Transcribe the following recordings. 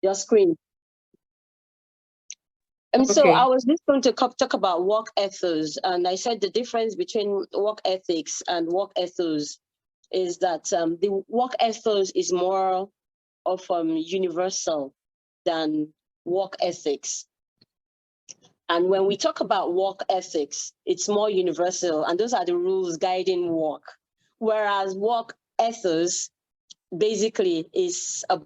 your screen. And so I was just going to talk about work ethos, and I said the difference between work ethics and work ethos is that the work ethos is more of universal than work ethics. And when we talk about work ethics, it's more universal, and those are the rules guiding work. Whereas work ethos basically is a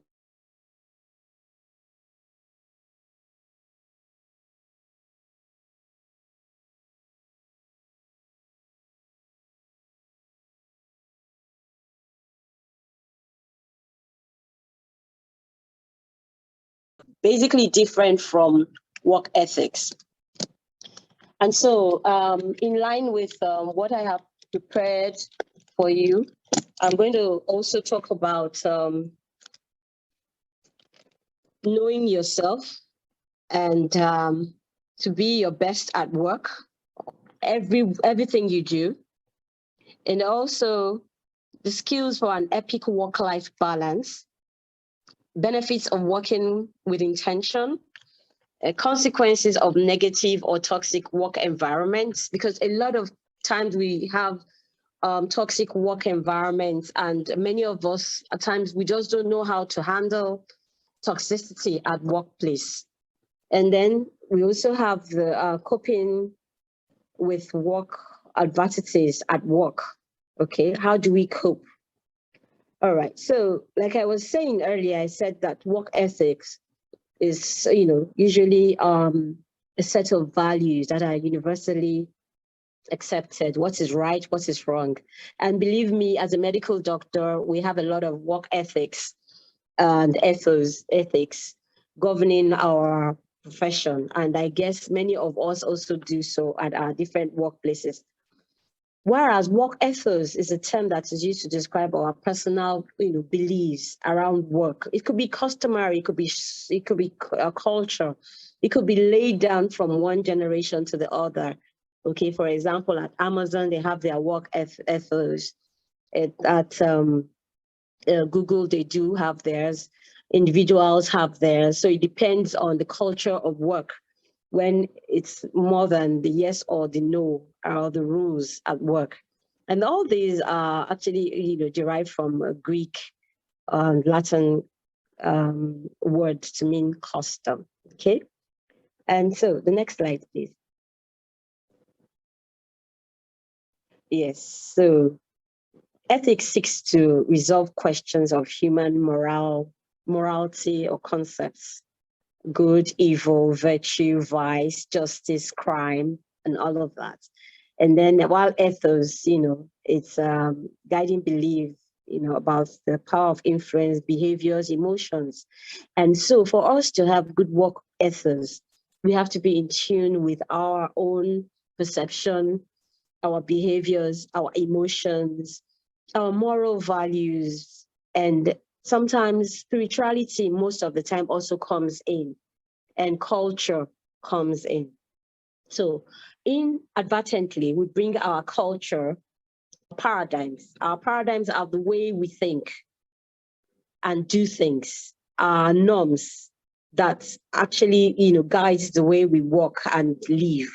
basically different from work ethics. And so in line with what I have prepared for you, I'm going to also talk about knowing yourself and to be your best at work, everything you do, and also the skills for an epic work-life balance, benefits of working with intention, consequences of negative or toxic work environments, because a lot of times we have toxic work environments, and many of us at times we just don't know how to handle toxicity at workplace. And then we also have the coping with work adversities at work. Okay, how do we cope? All right, so like I was saying earlier, I said that work ethics is, usually a set of values that are universally accepted. What is right, what is wrong? And believe me, as a medical doctor, we have a lot of work ethics and ethics governing our profession. And I guess many of us also do so at our different workplaces. Whereas work ethos is a term that is used to describe our personal, beliefs around work. It could be customary, it could be a culture, it could be laid down from one generation to the other. Okay, for example, at Amazon they have their work ethos. At Google they do have theirs. Individuals have theirs. So it depends on the culture of work, when it's more than the yes or the no are the rules at work. And all these are actually, derived from a Greek Latin word to mean custom, okay? And so the next slide, please. Yes, so ethics seeks to resolve questions of human morality or concepts: good, evil, virtue, vice, justice, crime, and all of that. And then while ethos, it's guiding belief, about the power of influence, behaviors, emotions. And so for us to have good work ethos, we have to be in tune with our own perception, our behaviors, our emotions, our moral values, and sometimes spirituality most of the time also comes in, and culture comes in. So inadvertently, we bring our culture paradigms. Our paradigms are the way we think and do things, our norms that actually, guides the way we work and live.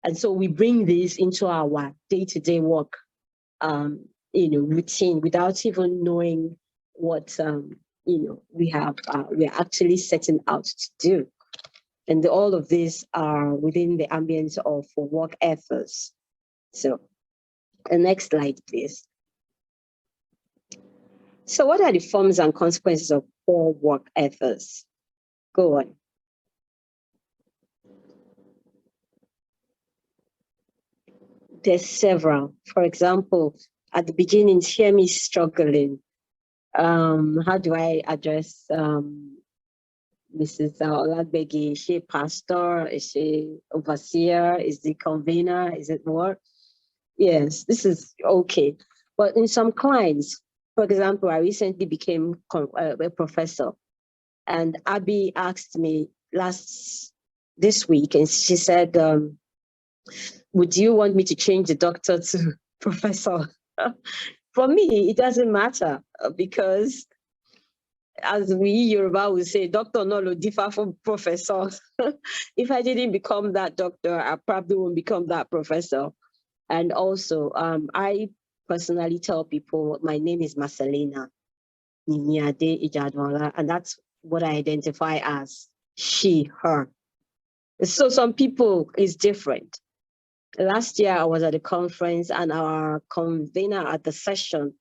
And so we bring this into our day-to-day work, routine without even knowing what, we're actually setting out to do. And all of these are within the ambience of work ethos. So the next slide, please. So what are the forms and consequences of poor work ethos? Go on. There's several. For example, at the beginning, hear me struggling. How do I address Mrs. Olagbegi? Is she a pastor? Is she overseer? Is the convener? Is it what? Yes, this is okay. But in some clients, for example, I recently became a professor, and Abby asked me this week, and she said, would you want me to change the doctor to professor? For me, it doesn't matter, because as we Yoruba would say, doctor no lo differ from professor. If I didn't become that doctor, I probably won't become that professor. And also, I personally tell people my name is MARCELLINA IJADUNOLA, and that's what I identify as she, her. So some people is different. Last year I was at a conference and our convener at the session,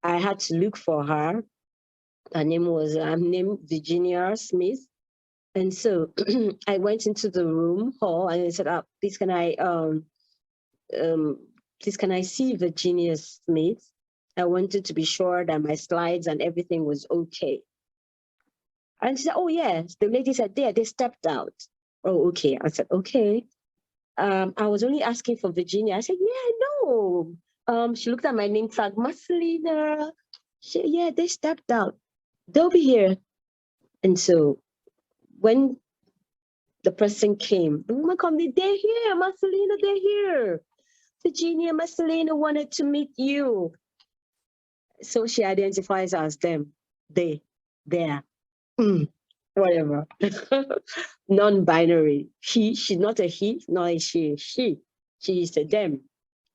I had to look for her. Her name was named Virginia Smith. And so I went into the room hall and I said, please can I see Virginia Smith? I wanted to be sure that my slides and everything was okay. And she said, oh yes. The lady said, they stepped out. Oh, okay. I said, okay. I was only asking for Virginia. I said, yeah, I know. She looked at my name tag, MARCELLINA. Yeah, they stepped out. They'll be here. And so when the person came, the woman called me, they're here, MARCELLINA, they're here. Virginia, MARCELLINA wanted to meet you. So she identifies as them, they, there, whatever. Non-binary. She's not a he, nor is she. She is a them.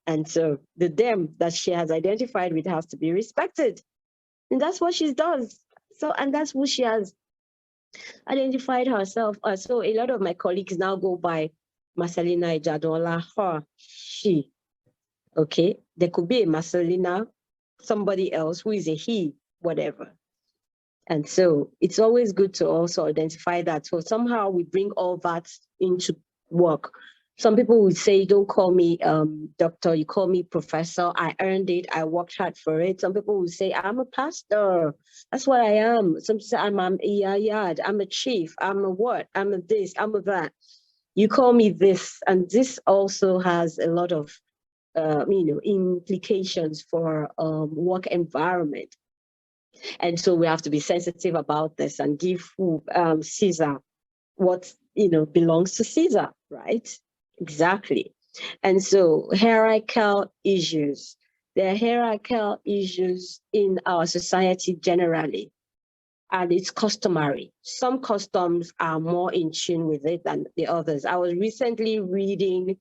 And so the them that she has identified with has to be respected. And that's what she does. So, and that's who she has identified herself as. So a lot of my colleagues now go by MARCELLINA IJADUNOLA, her, she. Okay, there could be a MARCELLINA, somebody else who is a he, whatever. And so it's always good to also identify that. So somehow we bring all that into work. Some people would say, don't call me doctor, you call me professor. I earned it, I worked hard for it. Some people would say, I'm a pastor. That's what I am. Some say I'm IJAD, I'm a chief, I'm a what, I'm a this, I'm a that. You call me this, and this also has a lot of implications for work environment. And so we have to be sensitive about this and give Caesar what belongs to Caesar, right? Exactly. And so hierarchical issues. There are hierarchical issues in our society generally, and it's customary. Some customs are more in tune with it than the others. I was recently reading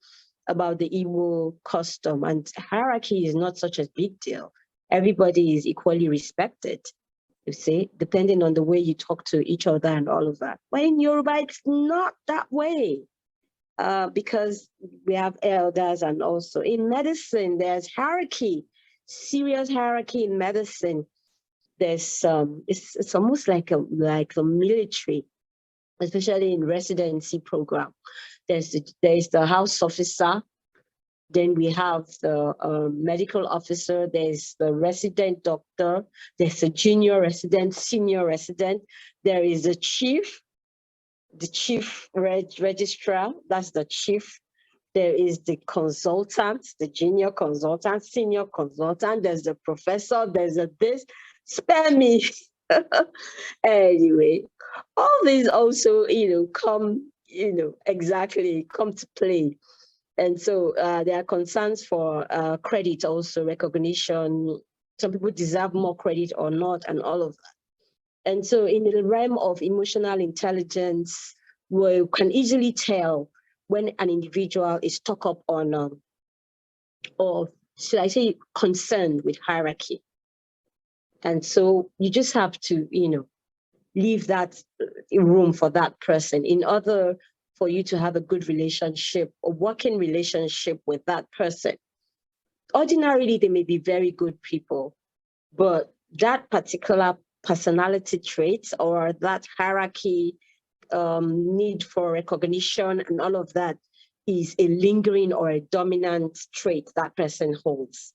about the Igbo custom, and hierarchy is not such a big deal. Everybody is equally respected, you see, depending on the way you talk to each other and all of that. But in Yoruba, it's not that way, because we have elders, and also in medicine, there's hierarchy, serious hierarchy in medicine. There's it's almost like the military, especially in residency program. There's the house officer, then we have the medical officer, there's the resident doctor, there's a junior resident, senior resident, there is the chief registrar, that's the chief. There is the consultant, the junior consultant, senior consultant, there's the professor, there's a this, spare me. Anyway, all these also, come to play. And so there are concerns for credit, also recognition. Some people deserve more credit or not, and all of that. And so in the realm of emotional intelligence, we can easily tell when an individual is stuck up on, or should I say, concerned with hierarchy. And so you just have to, leave that room for that person in order for you to have a good relationship, a working relationship with that person. Ordinarily, they may be very good people, but that particular personality trait or that hierarchy, need for recognition and all of that is a lingering or a dominant trait that person holds.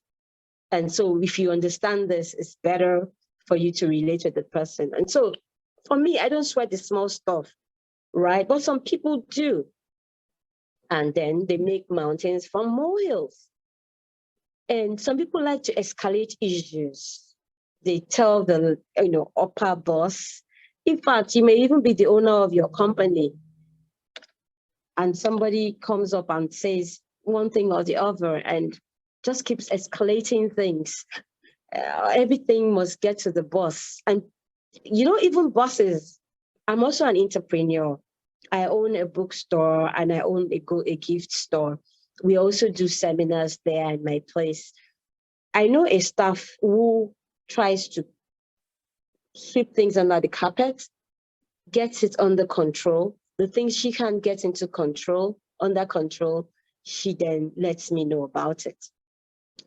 And so if you understand this, it's better for you to relate with the person. And so for me, I don't sweat the small stuff, right? But some people do. And then they make mountains from molehills. And some people like to escalate issues. They tell the upper boss. In fact, you may even be the owner of your company, and somebody comes up and says one thing or the other and just keeps escalating things. Everything must get to the boss. And Even bosses. I'm also an entrepreneur. I own a bookstore and I own a gift store. We also do seminars there in my place. I know a staff who tries to sweep things under the carpet, gets it under control. The things she can't get under control, she then lets me know about it.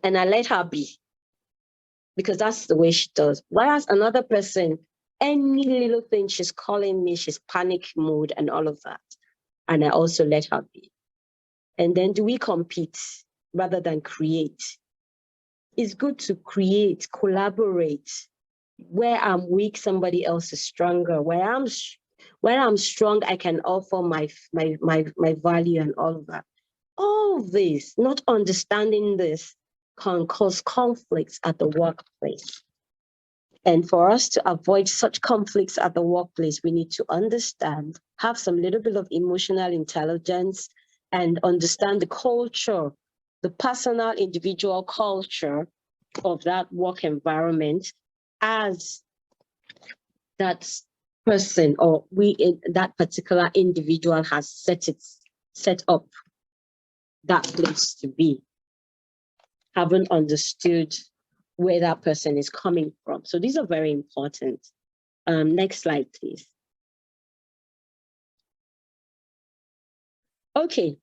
And I let her be, because that's the way she does. Whereas another person, any little thing, she's calling me, she's panic mode and all of that. And I also let her be. And then do we compete rather than create? It's good to create, collaborate. Where I'm weak, somebody else is stronger. Where I'm strong, I can offer my value and all of that. All this, not understanding this, can cause conflicts at the workplace. And for us to avoid such conflicts at the workplace, we need to understand, have some little bit of emotional intelligence, and understand the culture, the personal, individual culture of that work environment as that person or that particular individual has set up that place to be. Haven't understood where that person is coming from. So these are very important. Next slide, please. Okay,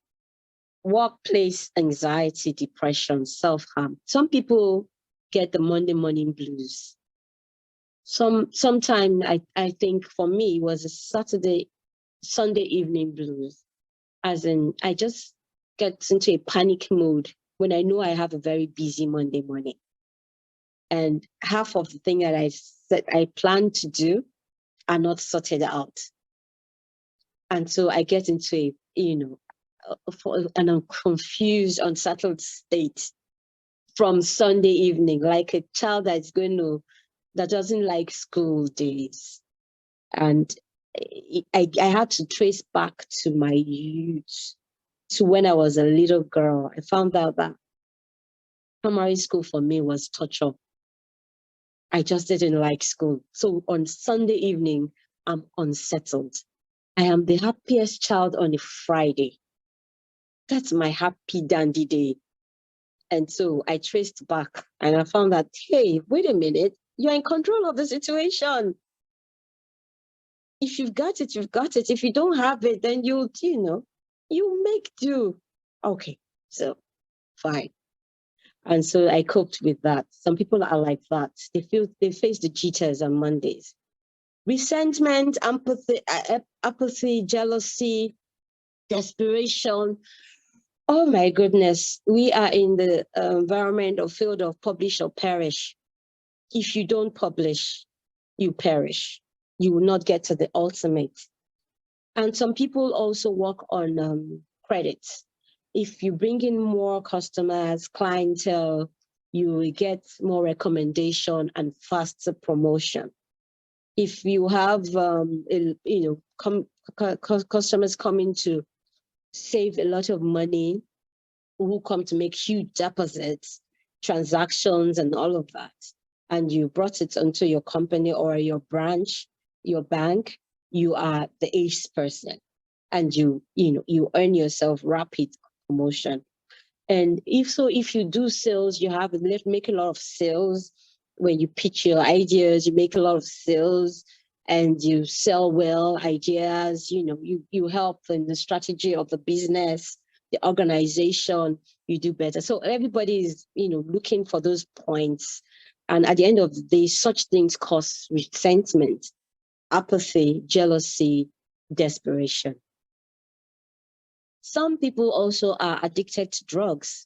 workplace anxiety, depression, self-harm. Some people get the Monday morning blues. Sometime I think for me it was a Sunday evening blues, as in I just get into a panic mode when I know I have a very busy Monday morning. And half of the thing that I plan to do are not sorted out. And so I get into an confused, unsettled state from Sunday evening, like a child that doesn't like school days. And I had to trace back to my youth, to when I was a little girl. I found out that primary school for me was torture. I just didn't like school. So on Sunday evening, I'm unsettled. I am the happiest child on a Friday. That's my happy dandy day. And so I traced back and I found that, hey, wait a minute, you're in control of the situation. If you've got it, you've got it. If you don't have it, then you make do. Okay, so fine. And so I coped with that. Some people are like that. They face the jitters on Mondays. Resentment, apathy, jealousy, desperation. Oh my goodness, we are in the environment or field of publish or perish. If you don't publish, you perish. You will not get to the ultimate. And some people also work on credits. If you bring in more customers, clientele, you will get more recommendation and faster promotion. If you have customers coming to save a lot of money, who come to make huge deposits, transactions, and all of that, and you brought it onto your company or your branch, your bank, you are the ace person, and you earn yourself rapid promotion. And if you do sales, you make a lot of sales. When you pitch your ideas, you make a lot of sales and you sell well ideas, you help in the strategy of the business, the organization, you do better. So everybody is, looking for those points. And at the end of the day, such things cause resentment, apathy, jealousy, desperation. Some people also are addicted to drugs.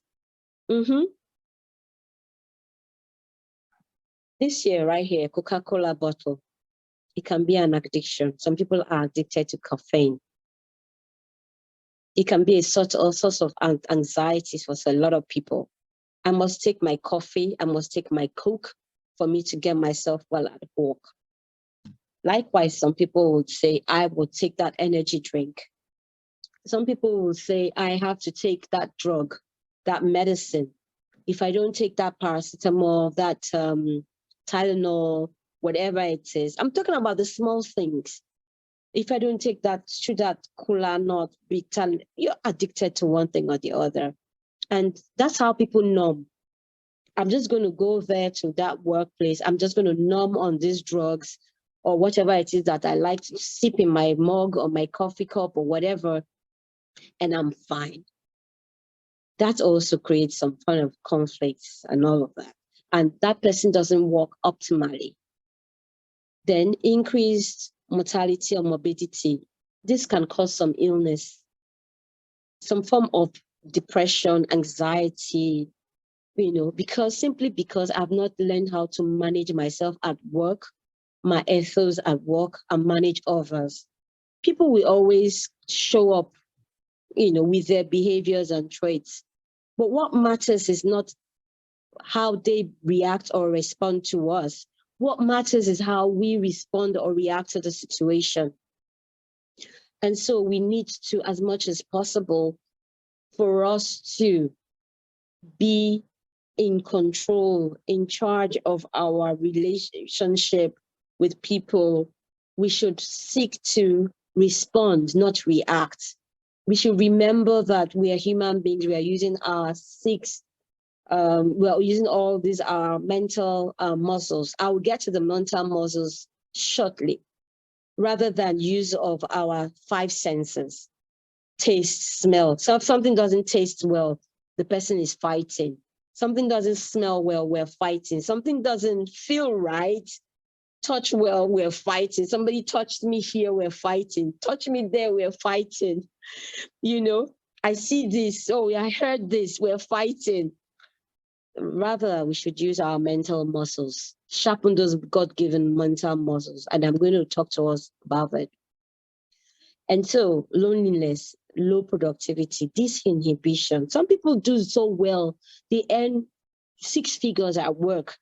This year, right here, Coca-Cola bottle, it can be an addiction. Some people are addicted to caffeine. It can be a source of anxiety for a lot of people. I must take my coffee, I must take my Coke for me to get myself well at work. Likewise, some people would say, I will take that energy drink. Some people will say, I have to take that drug, that medicine. If I don't take that paracetamol, that Tylenol, whatever it is. I'm talking about the small things. If I don't take that, should that cola not be you're addicted to one thing or the other. And that's how people numb. I'm just going to go there to that workplace. I'm just going to numb on these drugs or whatever it is that I like to sip in my mug or my coffee cup or whatever, and I'm fine. That also creates some kind of conflicts and all of that. And that person doesn't work optimally. Then increased mortality or morbidity. This can cause some illness, some form of depression, anxiety, simply because I've not learned how to manage myself at work, my ethos at work, and manage others. People will always show up, with their behaviors and traits. But what matters is not how they react or respond to us. What matters is how we respond or react to the situation. And so we need to, as much as possible, for us to be in control, in charge of our relationship with people. We should seek to respond, not react. We should remember that we are human beings. We are using our we are using all these mental muscles. I will get to the mental muscles shortly, rather than use of our 5 senses. Taste, smell. So if something doesn't taste well, the person is fighting. Something doesn't smell well, we're fighting. Something doesn't feel right, touch well, we're fighting. Somebody touched me here, we're fighting. Touch me there, we're fighting. I see this, oh, I heard this, we're fighting. Rather, we should use our mental muscles, sharpen those God-given mental muscles. And I'm going to talk to us about it. And so loneliness, low productivity, disinhibition. Some people do so well. They earn 6 figures at work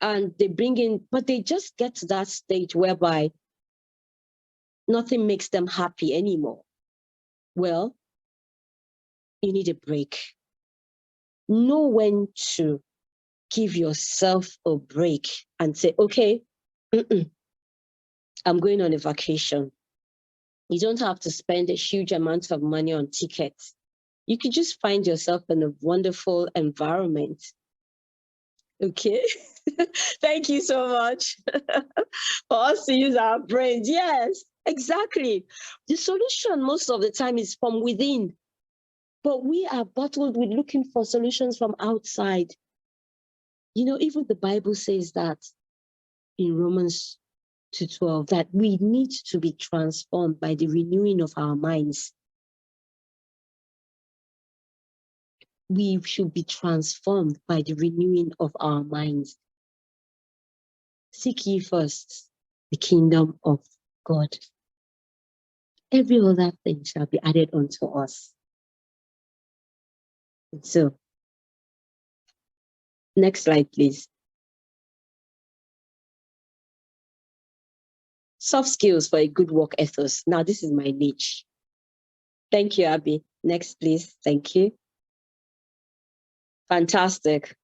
and they bring in, but they just get to that stage whereby nothing makes them happy anymore. Well, you need a break. Know when to give yourself a break and say, okay, I'm going on a vacation. You don't have to spend a huge amount of money on tickets. You could just find yourself in a wonderful environment. Okay. Thank you so much for us to use our brains. Yes, exactly. The solution most of the time is from within, but we are bottled with looking for solutions from outside. Even the Bible says that in Romans 2:12, that we need to be transformed by the renewing of our minds. We should be transformed by the renewing of our minds. Seek ye first the kingdom of God. Every other thing shall be added unto us. So, next slide, please. Soft skills for a good work ethos. Now, this is my niche. Thank you, Abby. Next, please. Thank you. Fantastic.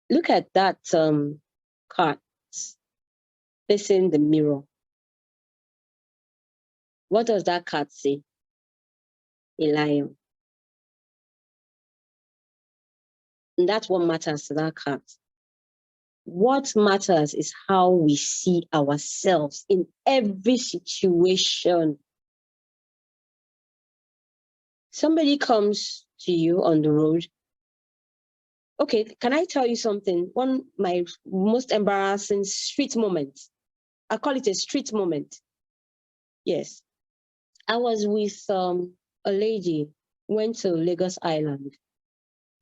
Look at that card facing the mirror. What does that card say? A lion. And that's what matters to that card. What matters is how we see ourselves in every situation. Somebody comes to you on the road. Okay, can I tell you something? My most embarrassing street moment. I call it a street moment. Yes. I was with a lady, went to Lagos Island.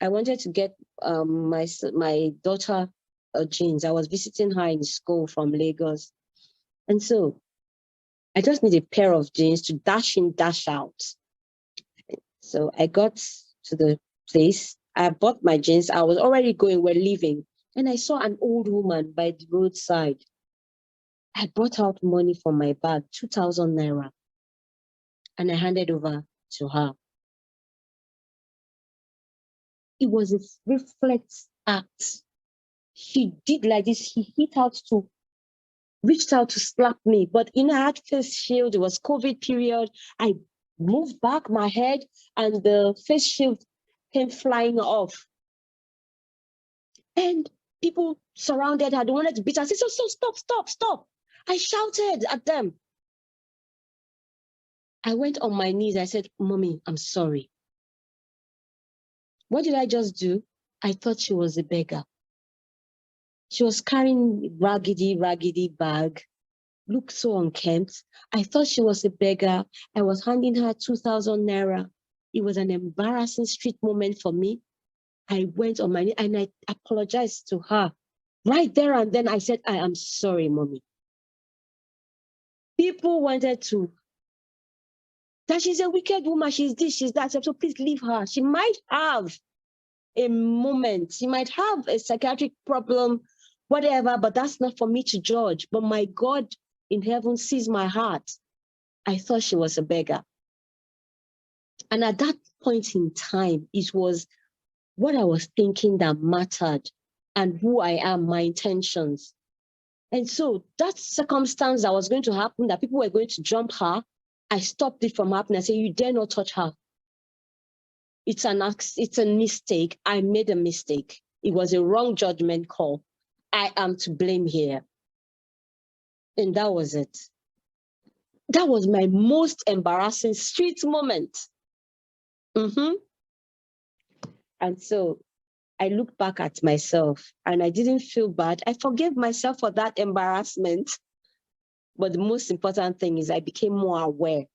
I wanted to get my daughter jeans. I was visiting her in school from Lagos. And so I just need a pair of jeans to dash in, dash out. So I got to the place. I bought my jeans. I was already going, we're leaving. And I saw an old woman by the roadside. I brought out money from my bag, 2,000 naira. And I handed over to her. It was a reflex act. She did like this. He reached out to slap me, but I had face shield. It was COVID period. I moved back my head and the face shield came flying off. And people surrounded her. They wanted to beat her. I said, so stop. I shouted at them. I went on my knees. I said, Mommy, I'm sorry. What did I just do? I thought she was a beggar. She was carrying raggedy bag, looked so unkempt. I thought she was a beggar. I was handing her 2,000 naira. It was an embarrassing street moment for me. I went on my knees and I apologized to her. Right there and then I said, I am sorry, Mommy. People wanted to, that she's a wicked woman, she's this, she's that, so please leave her. She might have a moment, she might have a psychiatric problem, whatever, but that's not for me to judge. But my God in heaven sees my heart. I thought she was a beggar. And at that point in time, it was what I was thinking that mattered and who I am, my intentions. And so that circumstance that was going to happen, that people were going to jump her, I stopped it from happening. I said, you dare not touch her. It's a mistake. I made a mistake. It was a wrong judgment call. I am to blame here. And that was it. That was my most embarrassing street moment. And so I looked back at myself and I didn't feel bad. I forgave myself for that embarrassment. But the most important thing is I became more aware.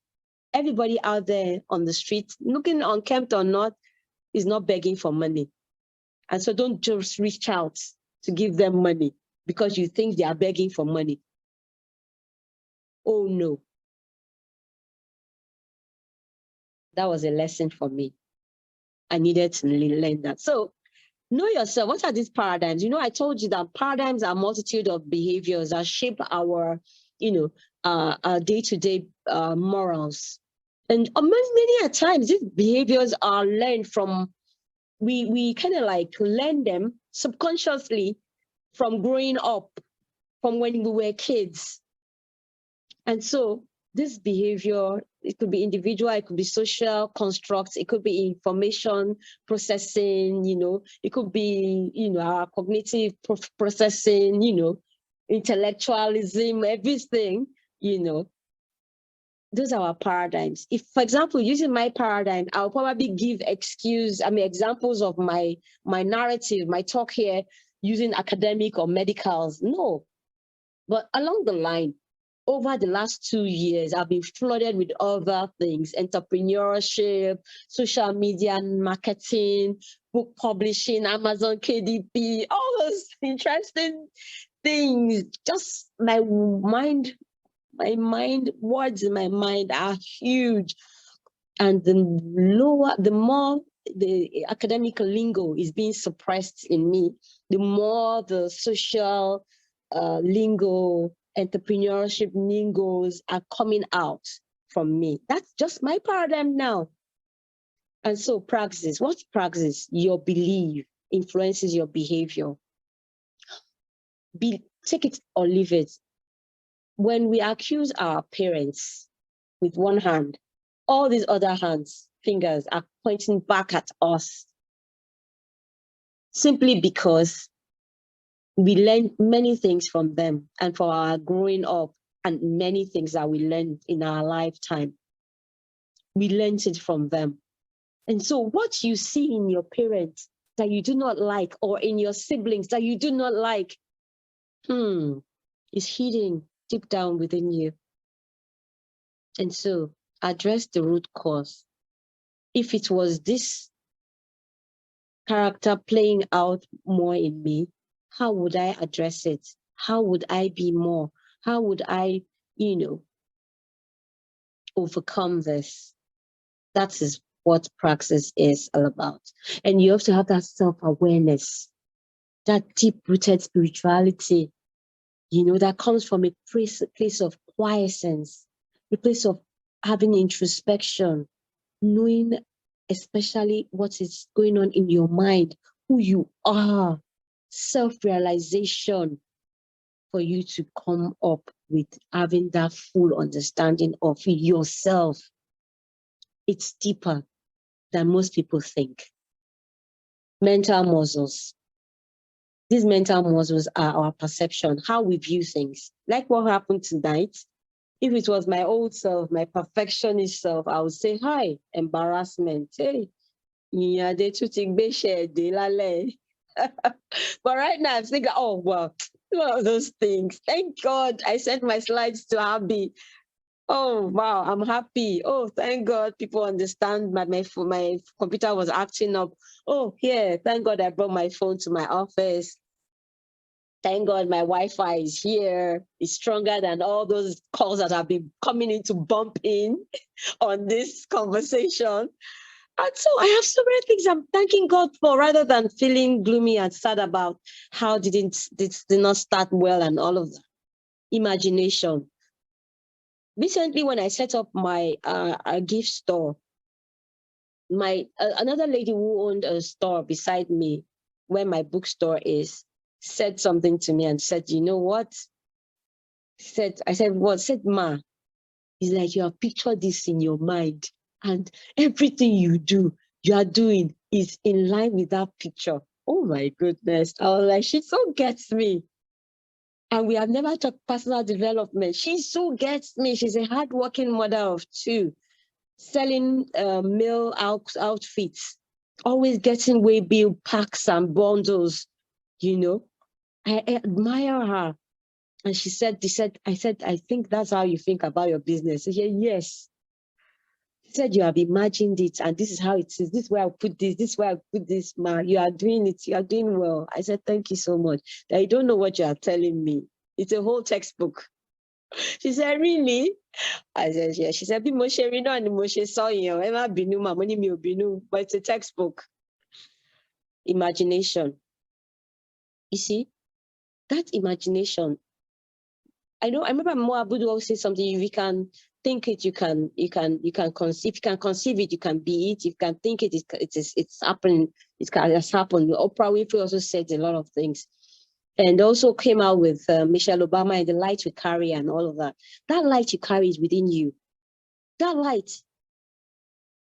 Everybody out there on the street, looking unkempt or not, is not begging for money. And so don't just reach out to give them money because you think they are begging for money. Oh no. That was a lesson for me. I needed to learn that. So know yourself. What are these paradigms? I told you that paradigms are a multitude of behaviors that shape our, our day-to-day morals. And many times these behaviors are learned from, we kind of like learn them subconsciously from growing up, from when we were kids. And so this behavior, it could be individual, it could be social constructs, it could be information processing, it could be, our cognitive processing, intellectualism, everything, those are our paradigms. If, for example, using my paradigm, I'll probably give examples of my narrative, my talk here, using academic or medicals. No, but along the line, over the last 2 years, I've been flooded with other things: entrepreneurship, social media, marketing, book publishing, Amazon KDP, all those interesting things. Just my mind, words in my mind are huge. And the more the academic lingo is being suppressed in me, the more the social lingo, entrepreneurship lingos are coming out from me. That's just my paradigm now. And so praxis, what's praxis? Your belief influences your behavior. Take it or leave it. When we accuse our parents with one hand, all these other fingers are pointing back at us, simply because we learned many things from them, and for our growing up, and many things that we learned in our lifetime, we learned it from them. And so what you see in your parents that you do not like, or in your siblings that you do not like, is hidden deep down within you. And so address the root cause. If it was this character playing out more in me, how would I address it? How would I be more? How would I, overcome this? That is what praxis is all about. And you have to have that self-awareness, that deep-rooted spirituality, that comes from a place of quiescence, a place of having introspection, knowing especially what is going on in your mind, who you are, self-realization for you to come up with having that full understanding of yourself. It's deeper than most people think. Mental muscles. These mental muscles are our perception, how we view things. Like what happened tonight. If it was my old self, my perfectionist self, I would say, hi, embarrassment. Hey, but right now I'm thinking, oh, well, one of those things. Thank God I sent my slides to Abby. Oh, wow, I'm happy. Oh, thank God people understand my computer was acting up. Oh, yeah, thank God I brought my phone to my office. Thank God my Wi-Fi is here. It's stronger than all those calls that have been coming in to bump in on this conversation. And so I have so many things I'm thanking God for, rather than feeling gloomy and sad about how did not start well and all of that. Imagination. Recently, when I set up my a gift store, my another lady who owned a store beside me, where my bookstore is, said something to me and said, you know what? I said, what? Said, Ma, it's like you have pictured this in your mind, and everything you do, you are doing is in line with that picture. Oh my goodness. I was like, she so gets me. And we have never talked personal development. She so gets me. She's a hardworking mother of two, selling male outfits, always getting way bill packs and bundles, you know. I admire her. And she said, I said, I think that's how you think about your business. She said, yes. She said, you have imagined it, and this is how it is. This is where I put this is where I put this, ma. You are doing it. You are doing well. I said, thank you so much. I don't know what you are telling me. It's a whole textbook. She said, really? I said, yeah. She said, but it's a textbook. Imagination. You see, that imagination. I remember Mo Abudu always say something, if you can think it, you can conceive. If you can conceive it, you can be it. If you can think it, it's happening. It has happened. Oprah Winfrey also said a lot of things. And also came out with Michelle Obama and the light we carry and all of that. That light you carry is within you. That light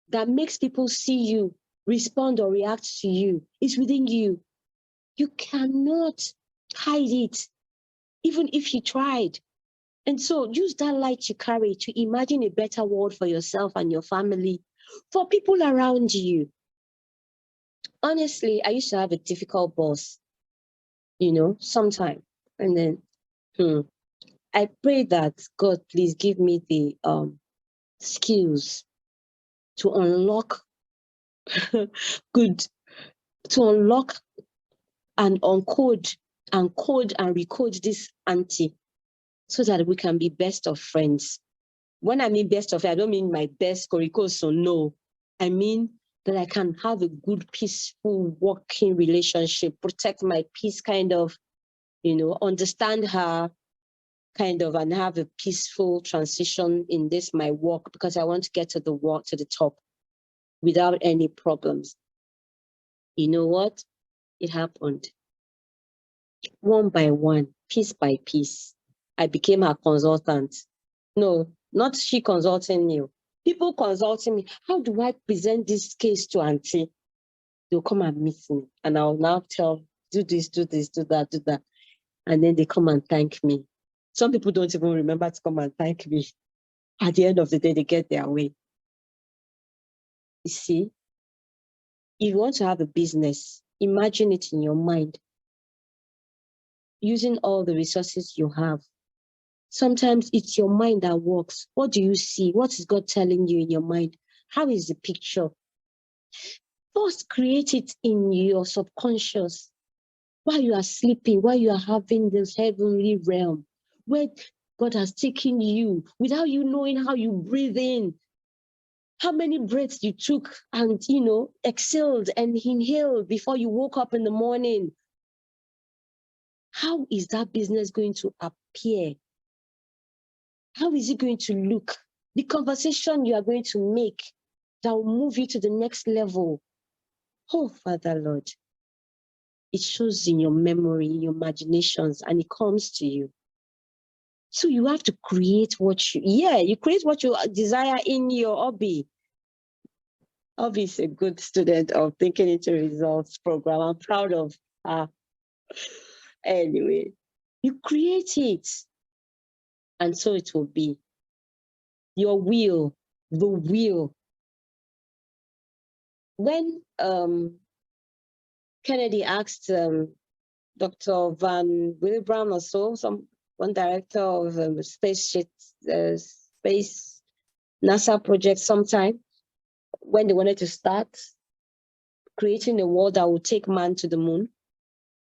that makes people see you, respond or react to you is within you. You cannot hide it, even if you tried. And so use that light you carry to imagine a better world for yourself and your family, for people around you. Honestly, I used to have a difficult boss, sometime. And then I pray that God, please give me the skills to unlock to unlock and uncode and code and recode this auntie, so that we can be best of friends. When I mean best of friends, I don't mean my best Korikoso, no. I mean that I can have a good, peaceful, working relationship, protect my peace, kind of, understand her, kind of, and have a peaceful transition in this, my work, because I want to get to the top without any problems. You know what? It happened. One by one, piece by piece, I became her consultant. No, not she consulting me. People consulting me. How do I present this case to auntie? They'll come and meet me, and I'll now tell, do this, do this, do that, do that. And then they come and thank me. Some people don't even remember to come and thank me. At the end of the day, they get their way. You see, if you want to have a business, imagine it in your mind, using all the resources you have. Sometimes it's your mind that works. What do you see? What is God telling you in your mind? How is the picture? First, create it in your subconscious. While you are sleeping, while you are having this heavenly realm, where God has taken you without you knowing how you breathe in, how many breaths you took and, exhaled and inhaled before you woke up in the morning. How is that business going to appear? How is it going to look? The conversation you are going to make that will move you to the next level. Oh, Father Lord, It shows in your memory, in your imaginations, and it comes to you. So you have to create what you create what you desire in your hobby. Hobby is a good student of Thinking into Results program. I'm proud of her. Anyway, you create it, and so it will be. Your will, the will. When Kennedy asked Dr. Van Willebrand or so, one director of space NASA project sometime, when they wanted to start creating a world that would take man to the moon.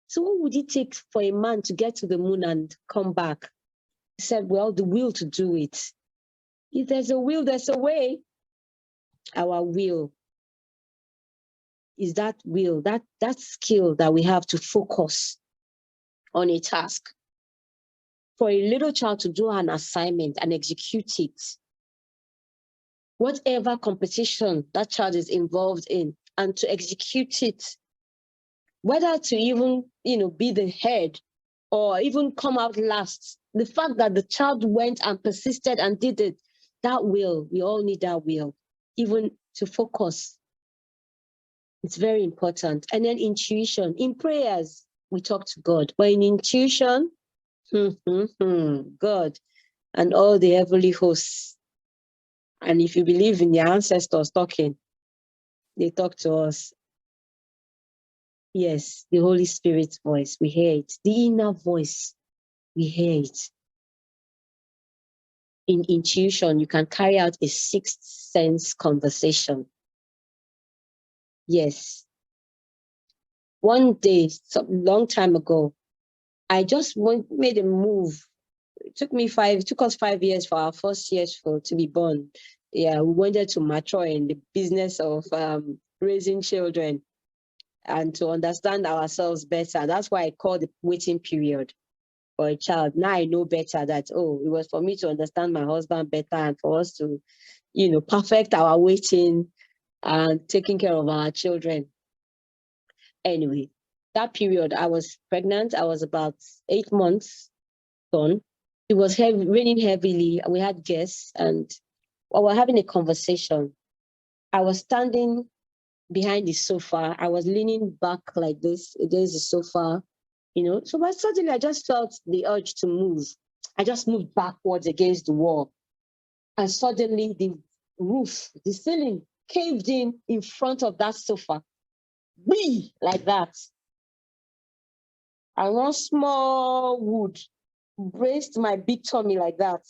So what would it take for a man to get to the moon and come back? He said, well, the will to do it. If there's a will, there's a way. Our will is that will, that skill that we have to focus on a task. For a little child to do an assignment and execute it, whatever competition that child is involved in, and to execute it, whether to even, be the head or even come out last, the fact that the child went and persisted and did it, that will, we all need that will, even to focus. It's very important. And then intuition. In prayers, we talk to God, but in intuition, God and all the heavenly hosts. And if you believe in your ancestors talking, they talk to us. Yes, the Holy Spirit's voice, we hear it. The inner voice, we hear it. In intuition, you can carry out a sixth sense conversation. Yes. One day, some long time ago, I just made a move. It took us 5 years for our first year to be born. Yeah, we wanted to mature in the business of raising children and to understand ourselves better. That's why I call the waiting period for a child. Now I know better that, it was for me to understand my husband better and for us to, perfect our waiting and taking care of our children. Anyway, that period, I was pregnant. I was about 8 months gone. It was raining heavily, and we had guests, and while we're having a conversation, I was standing behind the sofa. I was leaning back like this against the sofa, but suddenly I just felt the urge to move. I just moved backwards against the wall, and suddenly the roof, the ceiling caved in front of that sofa. Whee! Like that. And one small wood braced my big tummy like that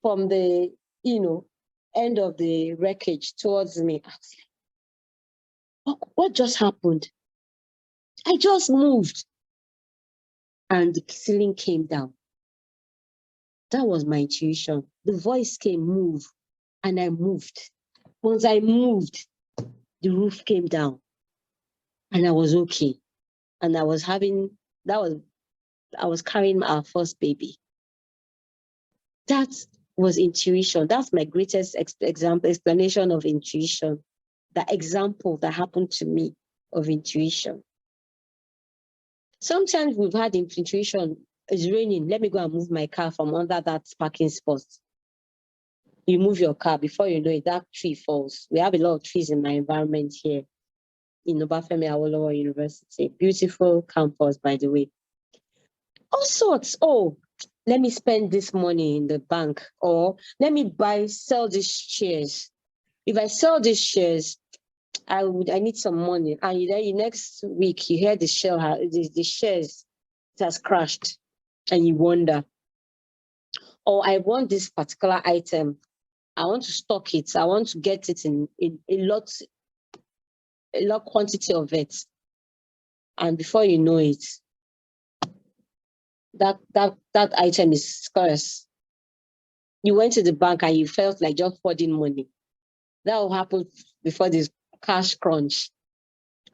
from the, end of the wreckage towards me. I was like, what just happened? I just moved. And the ceiling came down. That was my intuition. The voice came, move, and I moved. Once I moved, the roof came down, and I was okay. And I was carrying our first baby. That was intuition. That's my greatest explanation of intuition. The example that happened to me of intuition. Sometimes we've had intuition, it's raining, let me go and move my car from under that parking spot. You move your car, before you know it, that tree falls. We have a lot of trees in my environment here in Obafemi Awolowo University. Beautiful campus, by the way. All sorts. Let me spend this money in the bank, or let me sell these shares. If I sell these shares, I need some money. And then next week, you hear the shares has crashed, and you wonder, I want this particular item. I want to stock it. I want to get it in a lot quantity of it. And before you know it, that item is scarce. You went to the bank and you felt like just hoarding money. That will happen before this cash crunch.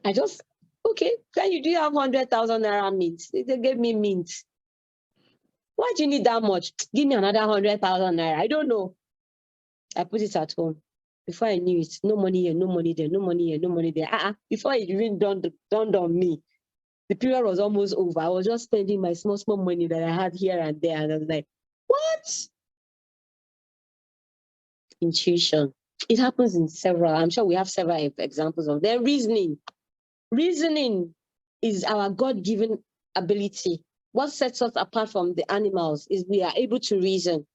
Okay, then you do have 100,000 naira mint. They gave me mint. Why do you need that much? Give me another 100,000 naira. I don't know. I put it at home. Before I knew it, no money here, no money there, no money here, no money there. Before it even dawned on me, The period was almost over. I was just spending my small money that I had here and there. And I was like, what? Intuition. It happens in several, I'm sure we have several examples of their reasoning. Reasoning is our God-given ability. What sets us apart from the animals is we are able to reason.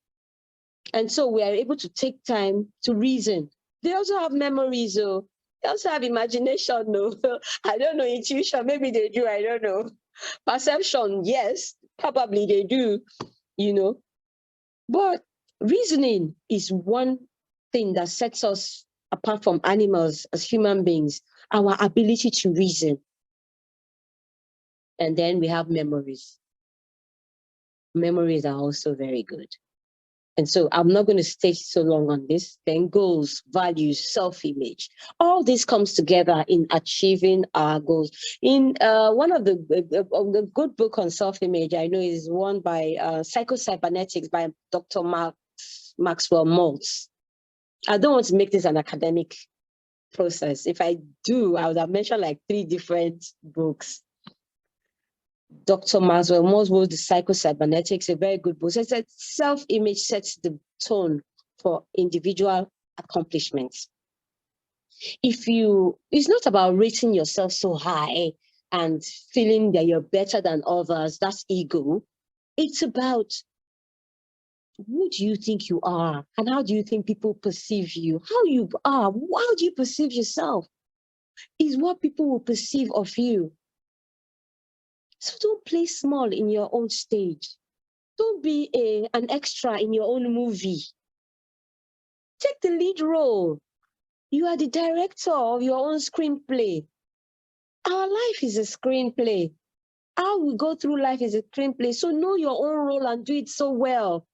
And so we are able to take time to reason. They also have memories, though. They also have imagination, no. I don't know, intuition, maybe they do, I don't know. Perception, yes, probably they do, you know. But reasoning is one thing that sets us apart from animals as human beings, our ability to reason. And then we have memories. Memories are also very good. And so I'm not going to stay so long on this. Then goals, values, self-image. All this comes together in achieving our goals. In one of the good book on self-image, I know is one by Psycho-Cybernetics by Dr. Maxwell Maltz. I don't want to make this an academic process. If I do, I would have mentioned like 3 different books. Dr. Maxwell Maltz wrote the Psycho-Cybernetics, a very good book. So it said self-image sets the tone for individual accomplishments. It's not about rating yourself so high and feeling that you're better than others, that's ego. It's about who do you think you are and how do you think people perceive you? How you are, how do you perceive yourself is what people will perceive of you. So don't play small in your own stage. Don't be an extra in your own movie. Take the lead role. You are the director of your own screenplay. Our life is a screenplay. How we go through life is a screenplay. So know your own role and do it so well.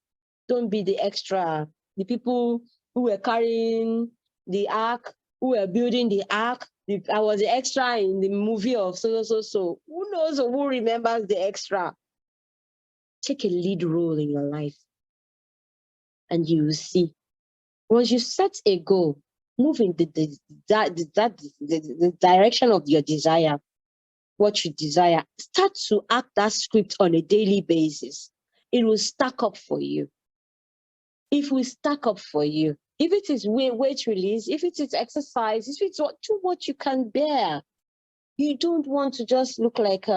Don't be the extra. The people who were carrying the ark, who were building the ark. I was the extra in the movie of so. Who knows or who remembers the extra? Take a lead role in your life and you will see. Once you set a goal, move in the direction of your desire, what you desire, start to act that script on a daily basis. It will stack up for you. If we stack up for you, if it is weight release, if it is exercise, if it's what you can bear, you don't want to just look like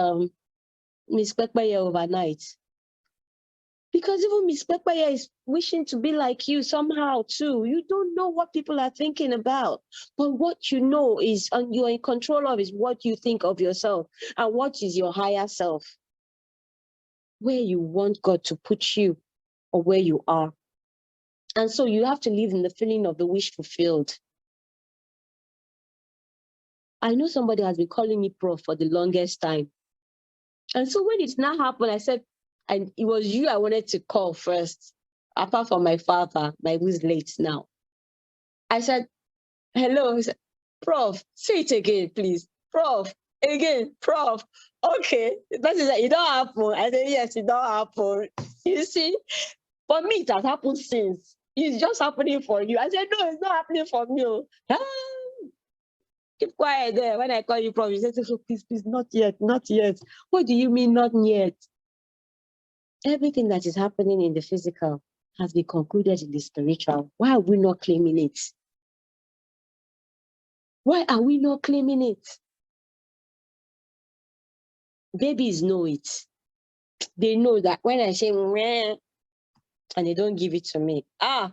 Miss Pekpeye overnight. Because even Miss Pekpeye is wishing to be like you somehow too. You don't know what people are thinking about. But what you know is, and you're in control of, is what you think of yourself and what is your higher self. Where you want God to put you or where you are. And so you have to live in the feeling of the wish fulfilled. I know somebody has been calling me prof for the longest time. And so when it now happened, I said, and it was you I wanted to call first, apart from my father, who's late now. I said, hello. He said, Prof, say it again, please. Prof, again, Prof. Okay, that is it don't happen. I said, yes, it don't happen. You see, for me, it has happened since. It's just happening for you. I said, no, it's not happening for me. Keep quiet there. When I call you Prof, you say, so please, not yet, not yet. What do you mean, not yet? Everything that is happening in the physical has been concluded in the spiritual. Why are we not claiming it? Why are we not claiming it? Babies know it. They know that when I say, meh, and they don't give it to me, I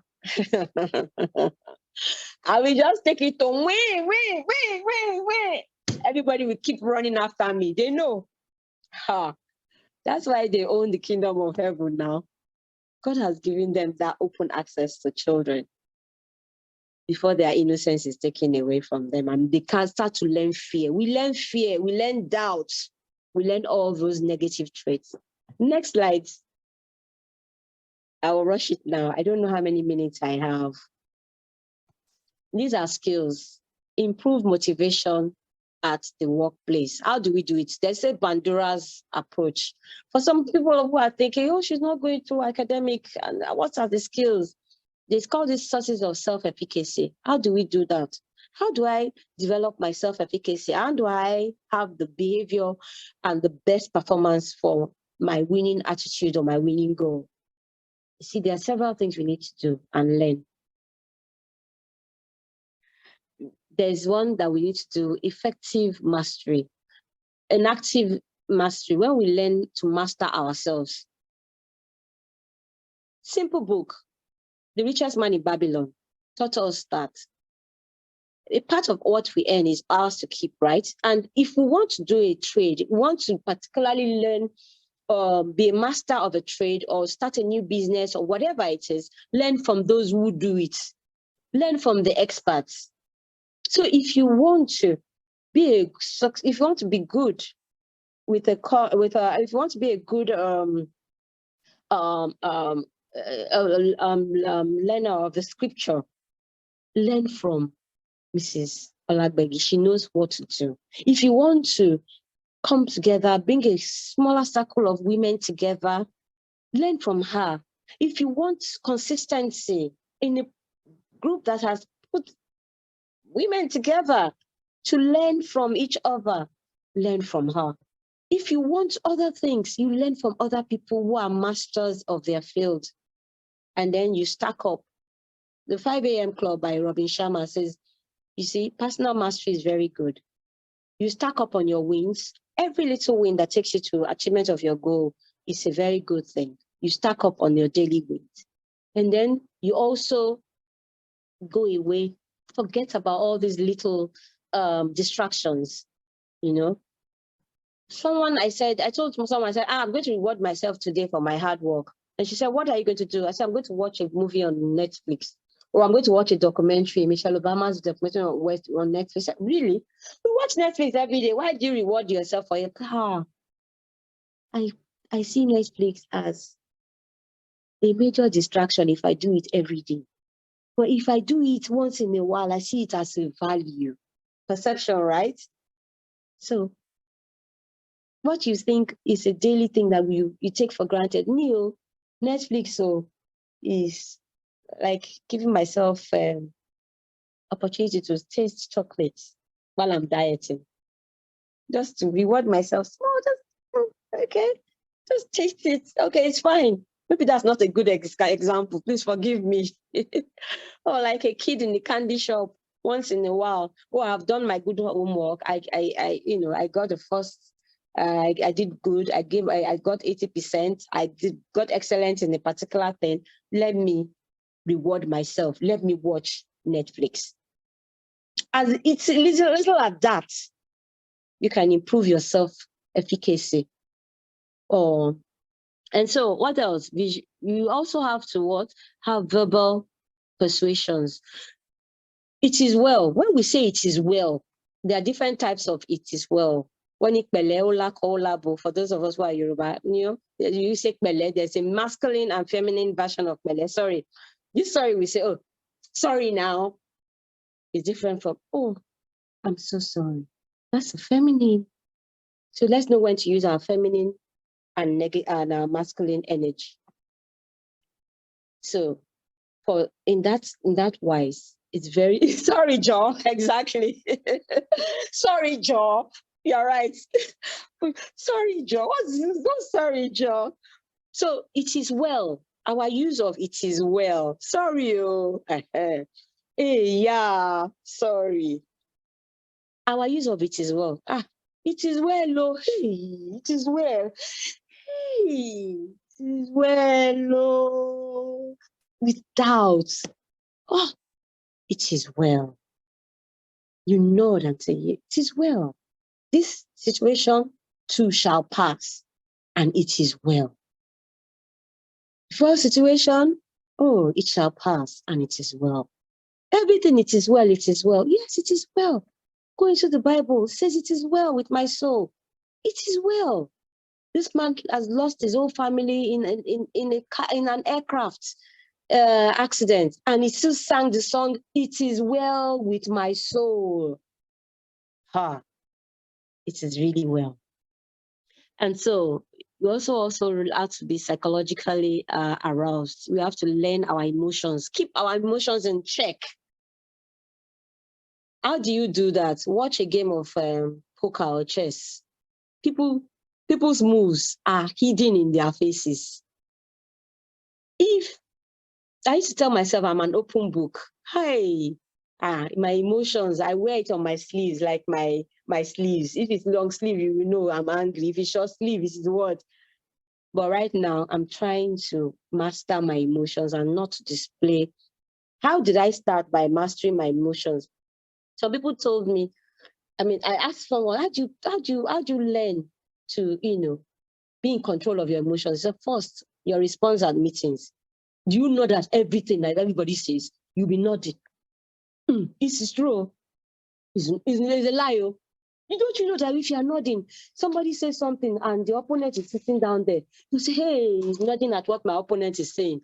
will just take it to wait. Everybody will keep running after me. They know. That's why they own the kingdom of heaven now. God has given them that open access to children before their innocence is taken away from them. And they can start to learn fear. We learn fear. We learn doubt. We learn all those negative traits. Next slide. I will rush it now. I don't know how many minutes I have. These are skills. Improve motivation at the workplace. How do we do it? There's a Bandura's approach. For some people who are thinking, oh, she's not going through academic, and what are the skills? They call these sources of self-efficacy. How do we do that? How do I develop my self-efficacy? How do I have the behavior and the best performance for my winning attitude or my winning goal? You see, there are several things we need to do and learn. There's one that we need to do, effective mastery, an active mastery, when we learn to master ourselves. Simple book, The Richest Man in Babylon, taught us that a part of what we earn is ours to keep, right? And if we want to do a trade, we want to particularly learn, be a master of a trade or start a new business or whatever it is, learn from those who do it. Learn from the experts. So if you want to be if you want to be good with if you want to be a good learner of the scripture, learn from Mrs. Olagbegi. She knows what to do. If you want to come together, bring a smaller circle of women together, learn from her. If you want consistency in a group that has put women together to learn from each other, learn from her. If you want other things, you learn from other people who are masters of their field. And then you stack up. The 5 a.m. Club by Robin Sharma says, you see, personal mastery is very good. You stack up on your wins. Every little win that takes you to achievement of your goal is a very good thing. You stack up on your daily wins. And then you also go away, forget about all these little distractions, you know. I told someone, I said, I'm going to reward myself today for my hard work. And she said, what are you going to do? I said, I'm going to watch a movie on Netflix, or I'm going to watch a documentary, Michelle Obama's documentary on Netflix. I said, really? We watch Netflix every day. Why do you reward yourself for your car? I see Netflix as a major distraction if I do it every day. But if I do it once in a while, I see it as a value. Perception, right? So what you think is a daily thing that you take for granted. Me, Netflix is like giving myself opportunity to taste chocolates while I'm dieting. Just to reward myself. Okay, just taste it. Okay, it's fine. Maybe that's not a good example. Please forgive me. Or like a kid in the candy shop once in a while. Oh, I've done my good homework. I got the first. I did good. I got 80%. Got excellent in a particular thing. Let me reward myself. Let me watch Netflix. As it's a little at that, you can improve your self-efficacy. And so what else? You also have to have verbal persuasions. It is well. When we say it is well, there are different types of it is well. When it for those of us who are Yoruba, you say pele, there's a masculine and feminine version of pele. Sorry. This sorry, we say, oh, sorry now. It's different from, oh, I'm so sorry. That's a feminine. So let's know when to use our feminine and our masculine energy. So in that wise, it's very sorry, Joe. Exactly. Sorry, Joe. You're right. Sorry, Joe. What's this? No, sorry, Joe. So it is well. Our use of it is well. Sorry, oh. Hey, yeah. Sorry. Our use of it is well. It is well, oh. Hey, it is well. Hey, it is well, oh. With doubts. Oh, it is well. You nod and say, it is well. This situation too shall pass, and it is well. First situation, oh, it shall pass, and it is well. Everything, it is well, it is well. Yes, it is well. Go into the Bible, it says it is well with my soul. It is well. This man has lost his whole family in an aircraft accident, and he still sang the song, it is well with my soul. It is really well. And so we also have to be psychologically aroused. We have to learn our emotions, keep our emotions in check. How do you do that? Watch a game of poker or chess. People's moves are hidden in their faces. If I used to tell myself I'm an open book, hey, my emotions, I wear it on my sleeves, like my sleeves. If it's long sleeve, you know I'm angry. If it's short sleeve, it's what. But right now, I'm trying to master my emotions and not display. How did I start? By mastering my emotions? Some people told me, I asked someone, how do you learn to, be in control of your emotions? So first, your response at meetings. Do you know that everything that everybody says, you'll be nodding? It's true. It's a lie. Oh. Don't you know that if you are nodding, somebody says something and the opponent is sitting down there, you say, hey, he's nodding at what my opponent is saying.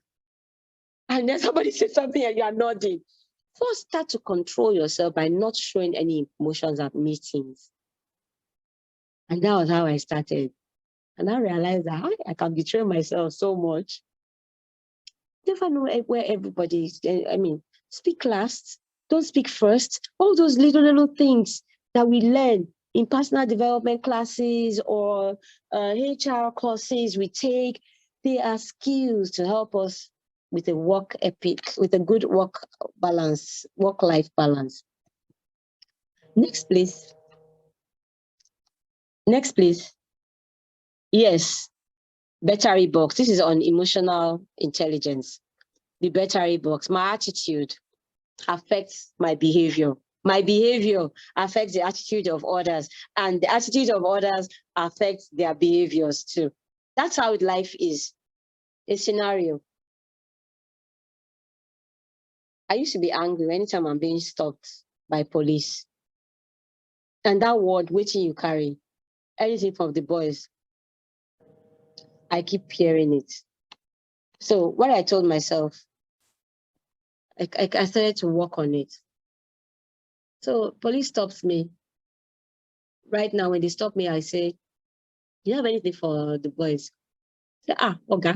And then somebody says something and you are nodding. First, start to control yourself by not showing any emotions at meetings. And that was how I started. And I realized that I can betray myself so much. Never know where everybody is. Speak last, don't speak first. All those little things that we learn in personal development classes or HR courses we take, they are skills to help us with a work ethic, with a good work-life balance. Next, please. Next, please. Yes, battery box. This is on emotional intelligence. The battery box. My attitude affects my behavior. My behavior affects the attitude of others, and the attitude of others affects their behaviors too. That's how life is. A scenario. I used to be angry anytime I'm being stopped by police. And that word, waiting you carry, anything from the boys, I keep hearing it. So what I told myself, I started to work on it. So police stops me. Right now, when they stop me, I say, do you have anything for the boys? I say, okay.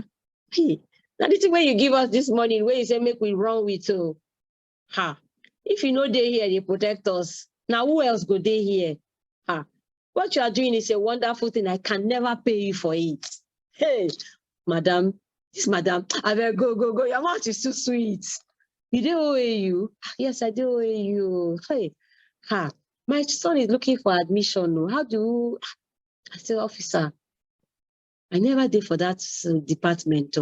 Hey, now this is where you give us this money, where you say make we run with you. If you know they here, they protect us. Now who else go they here? What you are doing is a wonderful thing. I can never pay you for it. Hey, madam, I better go. Your mouth is too sweet. You do owe you? Yes, I do owe you. Hey, my son is looking for admission. How do I say, officer? I never did for that department.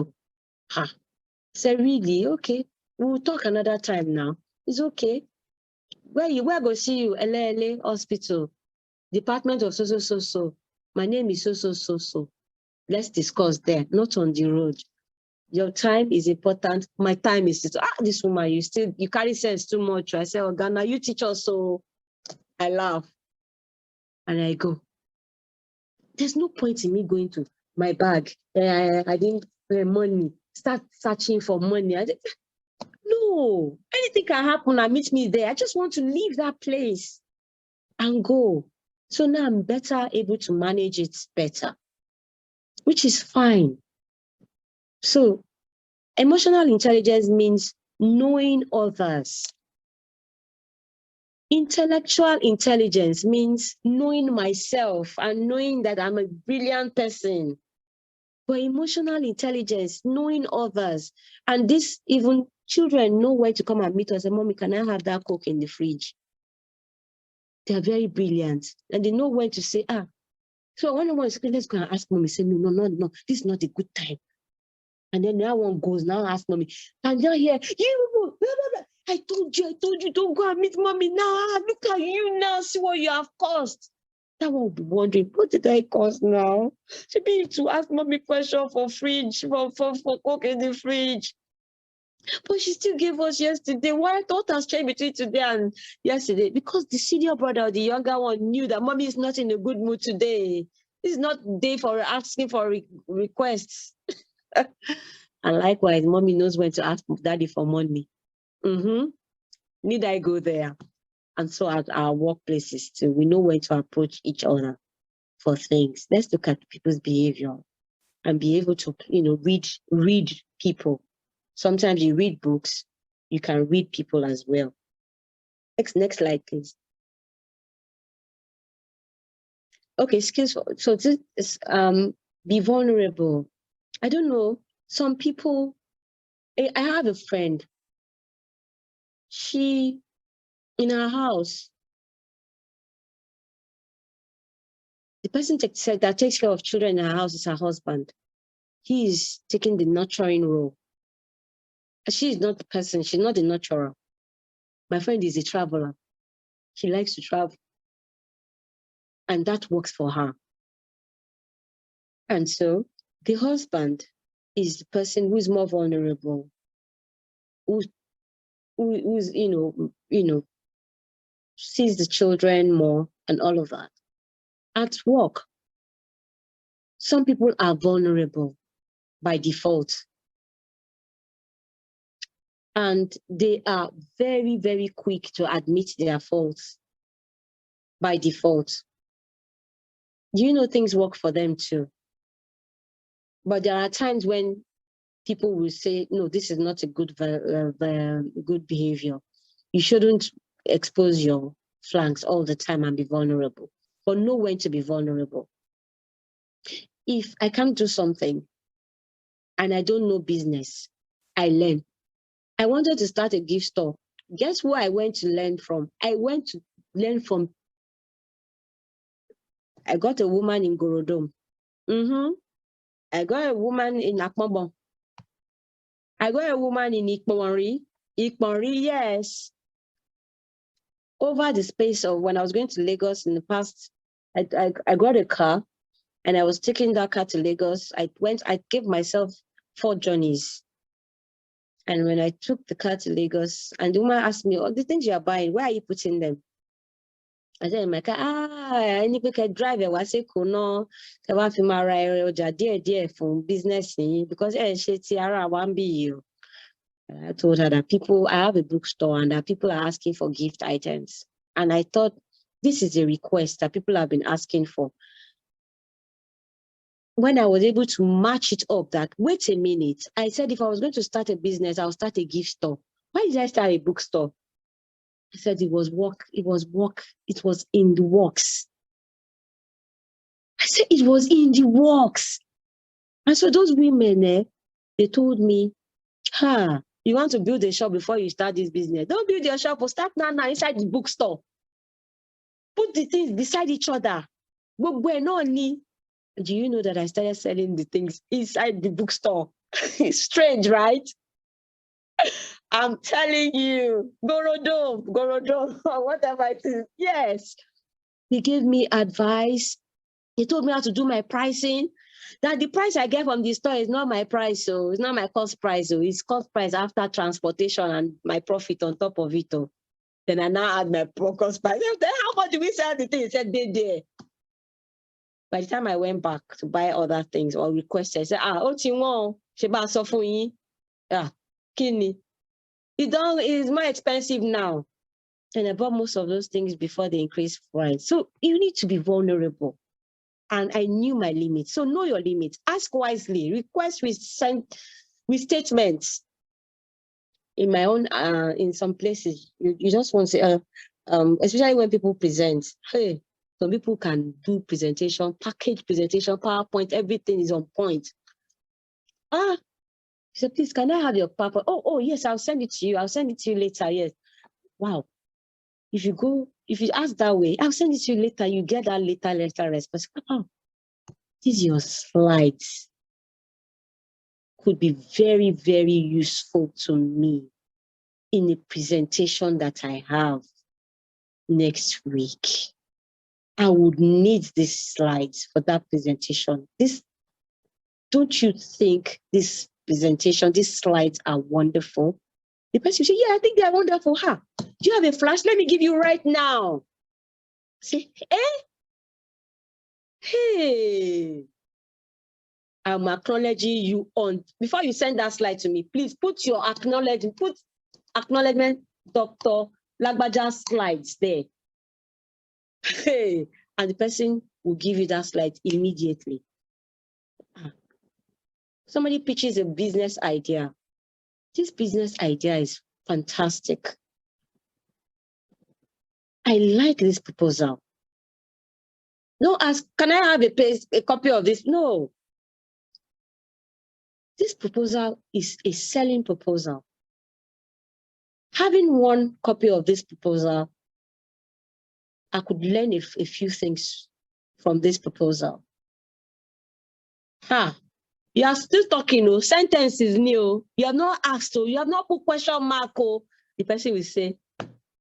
Say, really? Okay. We'll talk another time now. It's okay. Where go see you? LA Hospital. Department of so. My name is so. Let's discuss there, not on the road. Your time is important. My time is this woman, you carry sense too much. I say, Ghana, you teach us. So I laugh and I go. There's no point in me going to my bag. I didn't money. Start searching for money. No, anything can happen and meet me there. I just want to leave that place and go. So now I'm better able to manage it better, which is fine. So emotional intelligence means knowing others. Intellectual intelligence means knowing myself and knowing that I'm a brilliant person. But emotional intelligence, knowing others, and this even children know where to come and meet us. And mommy, can I have that Coke in the fridge? They are very brilliant and they know when to say, So when one is, let's go and ask mommy, say, no, this is not a good time. And then now one goes, now ask mommy, and you're here, I told you, don't go and meet mommy now. Look at you now, see what you have caused. That one will be wondering, what did I cause now? She be to ask mommy question for fridge, for Coke in the fridge. But she still gave us yesterday. Why thought has changed between today and yesterday? Because the senior brother or the younger one knew that mommy is not in a good mood today. This is not the day for asking for requests. And likewise, mommy knows when to ask daddy for money. Need I go there? And so at our workplaces too, we know when to approach each other for things. Let's look at people's behavior and be able to, read people. Sometimes you read books, you can read people as well. Next slide, please. Okay, skills. So this is be vulnerable. I don't know. Some people. I have a friend. She, in her house, the person that takes care of children in her house is her husband. He is taking the nurturing role. She is not the person. She's not the nurturer. My friend is a traveler. She likes to travel. And that works for her. And so the husband is the person who is more vulnerable, who's sees the children more and all of that. At work, some people are vulnerable by default. And they are very, very quick to admit their faults by default. You know, things work for them too. But there are times when people will say, no, this is not a good behavior. You shouldn't expose your flanks all the time and be vulnerable, but know when to be vulnerable. If I can't do something and I don't know business, I learn. I wanted to start a gift store. Guess who I went to learn from? I went to learn from, I got a woman in Gorodom. I got a woman in Akmobon. I got a woman in Ikponri. Ikponri, yes. Over the space of when I was going to Lagos in the past, I got a car and I was taking that car to Lagos. I gave myself 4 journeys. And when I took the car to Lagos, and the woman asked me, oh, the things you are buying, where are you putting them? I said, in my car, I need to drive it. I say, no, dear from business, because I told her that I have a bookstore and that people are asking for gift items. And I thought, this is a request that people have been asking for. When I was able to match it up that, wait a minute, I said, if I was going to start a business, I'll start a gift store. Why did I start a bookstore? I said, it was work. It was in the works. I said, it was in the works. And so those women, they told me, you want to build a shop before you start this business. Don't build your shop, start now inside the bookstore. Put the things beside each other. Do you know that I started selling the things inside the bookstore? It's strange, right? I'm telling you, Gorodom, whatever it is. Yes. He gave me advice. He told me how to do my pricing. That the price I get from the store is not my price, so it's not my cost price. So it's cost price after transportation and my profit on top of it. Then I now add my cost price. Then how much do we sell the thing? He said, there. By the time I went back to buy other things or requested, I said, kidney. It's more expensive now. And I bought most of those things before they increased price. So you need to be vulnerable. And I knew my limits. So know your limits. Ask wisely. Request with statements. In my own, in some places, you just want to say, especially when people present, hey, some people can do presentation, package presentation, PowerPoint, everything is on point. He said, please, can I have your PowerPoint? Oh, yes, I'll send it to you. I'll send it to you later, yes. Wow. If you ask that way, I'll send it to you later, you get that later response. These your slides could be very, very useful to me in a presentation that I have next week. I would need these slides for that presentation. Don't you think this presentation, these slides are wonderful? The person will say, yeah, I think they're wonderful. Do you have a flash? Let me give you right now. Say, hey, I'm acknowledging you on, before you send that slide to me, please put acknowledgement, Dr. Lagbaja's slides there. Hey, and the person will give you that slide immediately. Somebody pitches a business idea. This business idea is fantastic. I like this proposal. No, ask, can I have a copy of this? No. This proposal is a selling proposal. Having one copy of this proposal, I could learn a few things from this proposal. You are still talking, no? Sentence is new. You have not asked, so you have not put question mark. Oh. The person will say,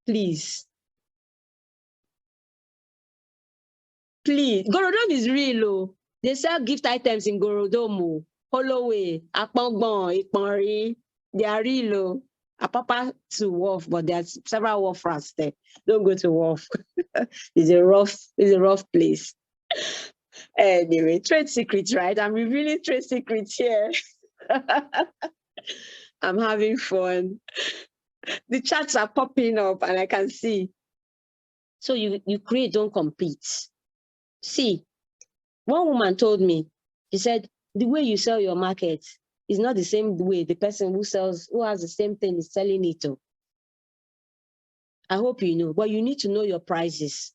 please. Please. Gorodom is real. Oh. They sell gift items in Gorodomo. Holloway, Akpongbon, Ikponri. They are real. Oh. Apapa to Wharf, but there's several wharf rats there. Don't go to Wharf. It's a rough place. Anyway, trade secrets, right? I'm revealing trade secrets here. I'm having fun. The chats are popping up and I can see. So you create, don't compete. See, one woman told me, she said, the way you sell your market is not the same way the person who has the same thing is selling it to. I hope you know, but you need to know your prices.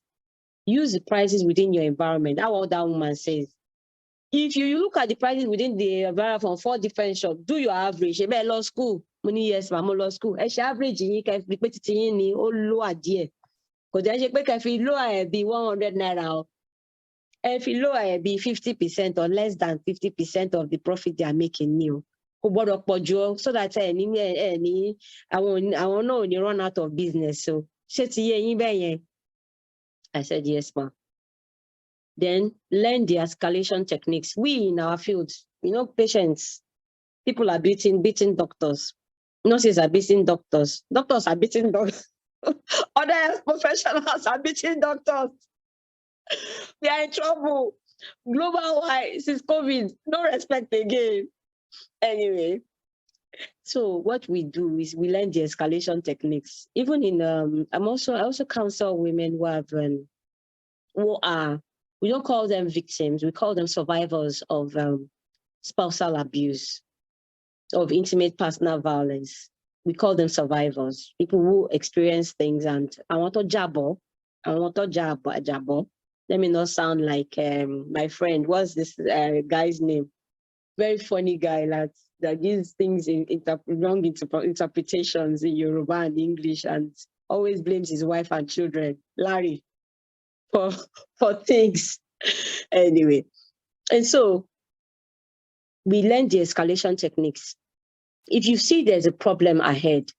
Use the prices within your environment. That's what that woman says. If you look at the prices within the environment from 4 different shops, do your average. You better law school. Money, yes, ma'am, law school. Average, you can be put it in low idea. Because then you can low be 100 naira. If you low be 50% or less than 50% of the profit they are making new. So that I won't know when you run out of business. So I said, yes, ma'am. Then learn the escalation techniques. We in our field, patients, people are beating doctors. Nurses are beating doctors. Doctors are beating doctors. Other health professionals are beating doctors. We are in trouble. Global wide, since COVID, no respect again. Anyway, so what we do is we learn the escalation techniques. Even in I also counsel women who are, we don't call them victims, we call them survivors of spousal abuse, of intimate personal violence. We call them survivors, people who experience things. And I want to jabo. Let me not sound like my friend. What's this guy's name? Very funny guy that gives things in wrong interpretations in Yoruba and English and always blames his wife and children. Larry. For things. Anyway, and so we learn the escalation techniques. If you see there's a problem ahead,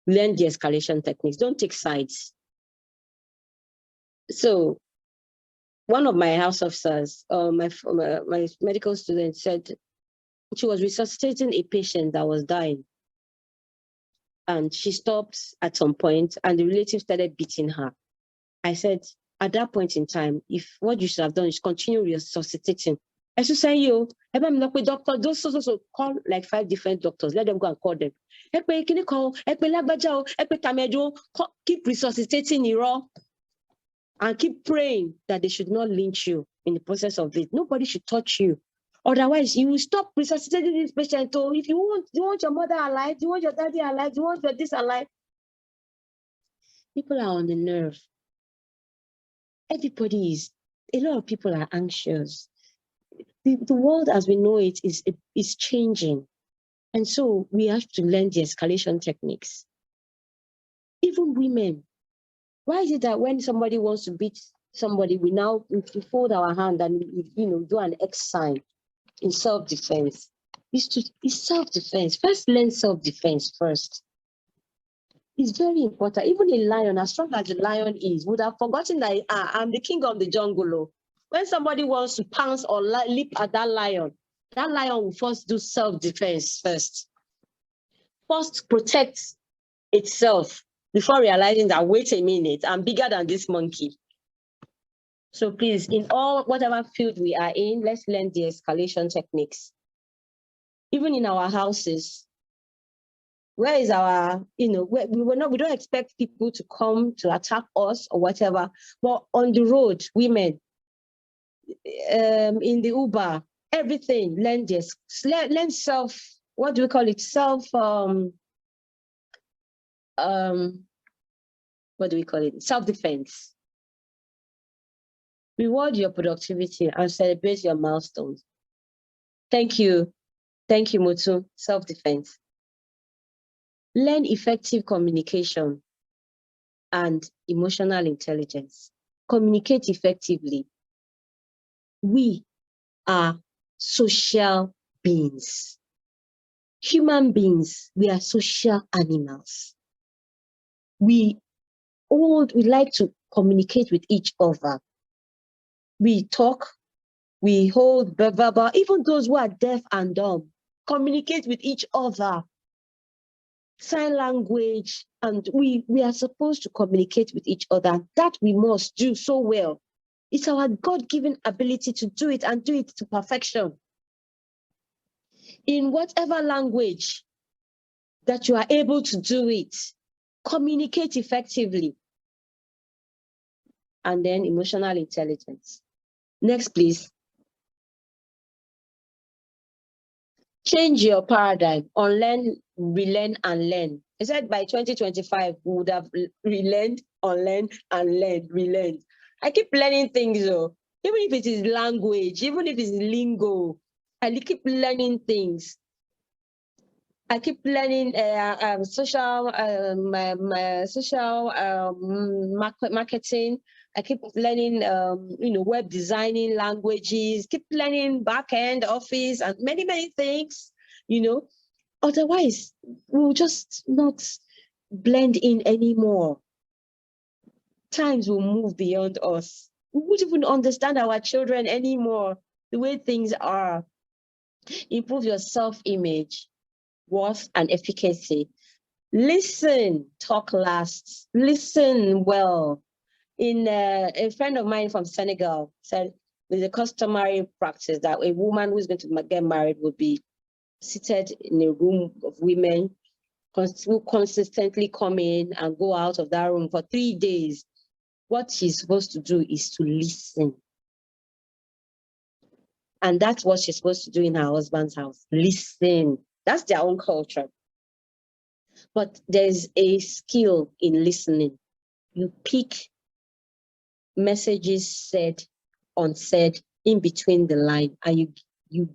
learn the escalation techniques. Don't take sides. So one of my house officers, my medical student, said she was resuscitating a patient that was dying. And she stopped at some point and the relative started beating her. I said, at that point in time, if what you should have done is continue resuscitating. I should say, doctor, those call like 5 different doctors. Let them go and call them. Keep resuscitating and keep praying that they should not lynch you in the process of it. Nobody should touch you. Otherwise, you will stop resuscitating this patient. So if you want your mother alive, you want your daddy alive, you want your this alive. People are on the nerve. A lot of people are anxious. The world as we know it is changing. And so we have to learn the escalation techniques. Even women. Why is it that when somebody wants to beat somebody, we fold our hand and do an X sign in self-defense? It's self-defense. First, learn self-defense first. It's very important. Even a lion, as strong as the lion is, would have forgotten that I'm the king of the jungle. When somebody wants to pounce or leap at that lion will first do self-defense first. First protect itself before realizing that, wait a minute, I'm bigger than this monkey. So please, in whatever field we are in, let's learn the escalation techniques. Even in our houses, where is our, we don't expect people to come to attack us or whatever, but on the road, women, in the Uber, everything, learn this. Learn self, what do we call it? what do we call it? Self-defense. Reward your productivity and celebrate your milestones. Thank you. Thank you, Mutu. Self-defense. Learn effective communication and emotional intelligence. Communicate effectively. We are social beings. Human beings, we are social animals. We like to communicate with each other. We talk, we hold verbal, even those who are deaf and dumb, communicate with each other. Sign language, and we are supposed to communicate with each other. That we must do so well. It's our God-given ability to do it and do it to perfection. In whatever language that you are able to do it, communicate effectively. And then emotional intelligence. Next, please. Change your paradigm. Unlearn, relearn, and learn. I said by 2025, we would have relearned, unlearned, and learned, relearned. I keep learning things though. Even if it is language, even if it's lingo, I keep learning things. I keep learning social marketing. I keep learning, web designing languages. Keep learning back-end office and many, many things. Otherwise, we'll just not blend in anymore. Times will move beyond us. We won't even understand our children anymore. The way things are. Improve your self-image, worth, and efficacy. Listen, talk last. Listen well. A friend of mine from Senegal said there's a customary practice that a woman who's going to get married would be seated in a room of women who consistently come in and go out of that room for 3 days. What she's supposed to do is to listen. And that's what she's supposed to do in her husband's house. Listen. That's their own culture. But there's a skill in listening. You pick messages said, unsaid, in between the line, and you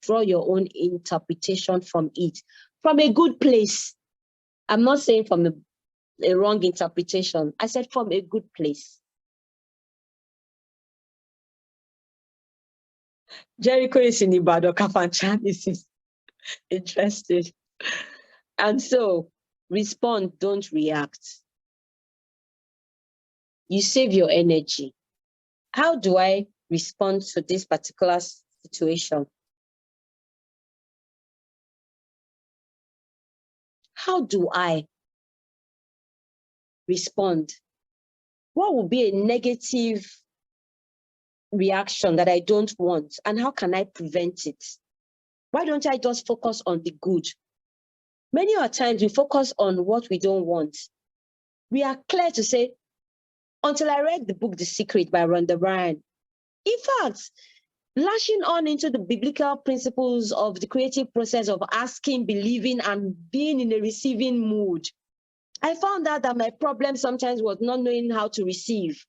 draw your own interpretation from it, from a good place. I'm not saying from a wrong interpretation. I said from a good place. Jericho is in Ibadan, Kafanchan is interested. And so, respond, don't react. You save your energy. How do I respond to this particular situation? How do I respond? What would be a negative reaction that I don't want? And how can I prevent it? Why don't I just focus on the good? Many of times we focus on what we don't want. We are clear to say, until I read the book, The Secret by Rhonda Byrne, in fact, lashing on into the biblical principles of the creative process of asking, believing, and being in a receiving mood, I found out that my problem sometimes was not knowing how to receive.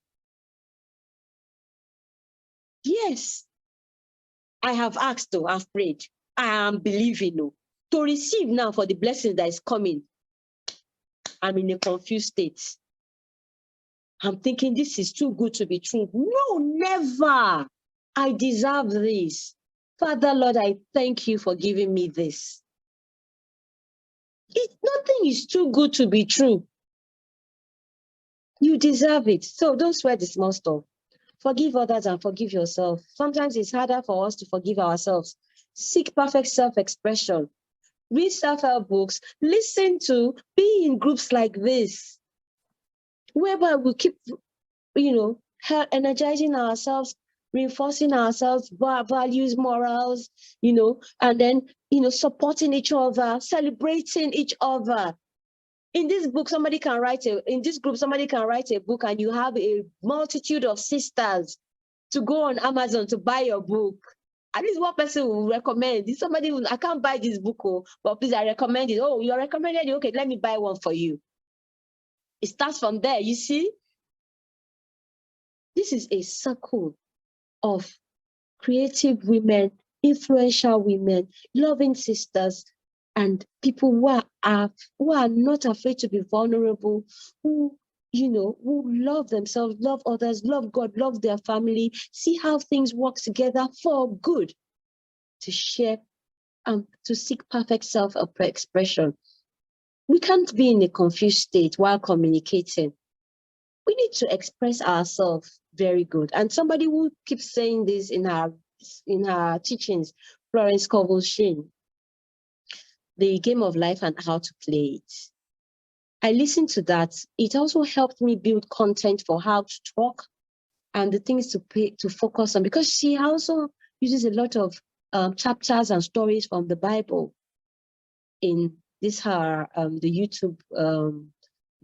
Yes, I have asked, I've prayed, I am believing to receive now for the blessing that is coming. I'm in a confused state. I'm thinking this is too good to be true. No, never. I deserve this. Father, Lord, I thank you for giving me this. Nothing is too good to be true. You deserve it. So don't sweat the small stuff. Forgive others and forgive yourself. Sometimes it's harder for us to forgive ourselves. Seek perfect self-expression. Read self-help books. Listen to, be in groups like this, whereby we keep, energizing ourselves, reinforcing ourselves, values, morals, and then, supporting each other, celebrating each other. In this book, in this group, somebody can write a book and you have a multitude of sisters to go on Amazon to buy your book. At least one person will recommend. Somebody will, I can't buy this book, but please, I recommend it. Oh, you're recommended it. Okay, let me buy one for you. It starts from there, you see? This is a circle of creative women, influential women, loving sisters, and people who are not afraid to be vulnerable, who, who love themselves, love others, love God, love their family, see how things work together for good, to share, to seek perfect self-expression. We can't be in a confused state while communicating. We need to express ourselves very good. And somebody who keeps saying this in her teachings, Florence Scovel-Shinn, The Game of Life and How to Play It. I listened to that. It also helped me build content for how to talk and the things to focus on, because she also uses a lot of chapters and stories from the Bible in the YouTube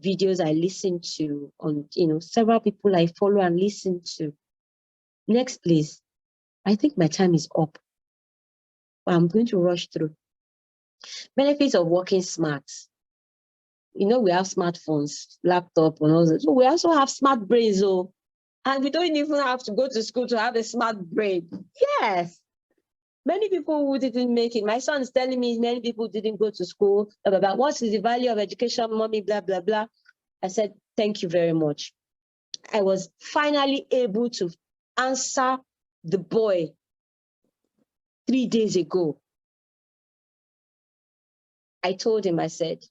videos I listen to on, several people I follow and listen to. Next, please. I think my time is up. I'm going to rush through. Benefits of working smart. We have smartphones, laptop, and all that. So we also have smart brains, and we don't even have to go to school to have a smart brain. Yes. Many people who didn't make it. My son is telling me many people didn't go to school. Blah, blah, blah. What is the value of education, mommy? Blah, blah, blah. I said, thank you very much. I was finally able to answer the boy 3 days ago. I told him, I said,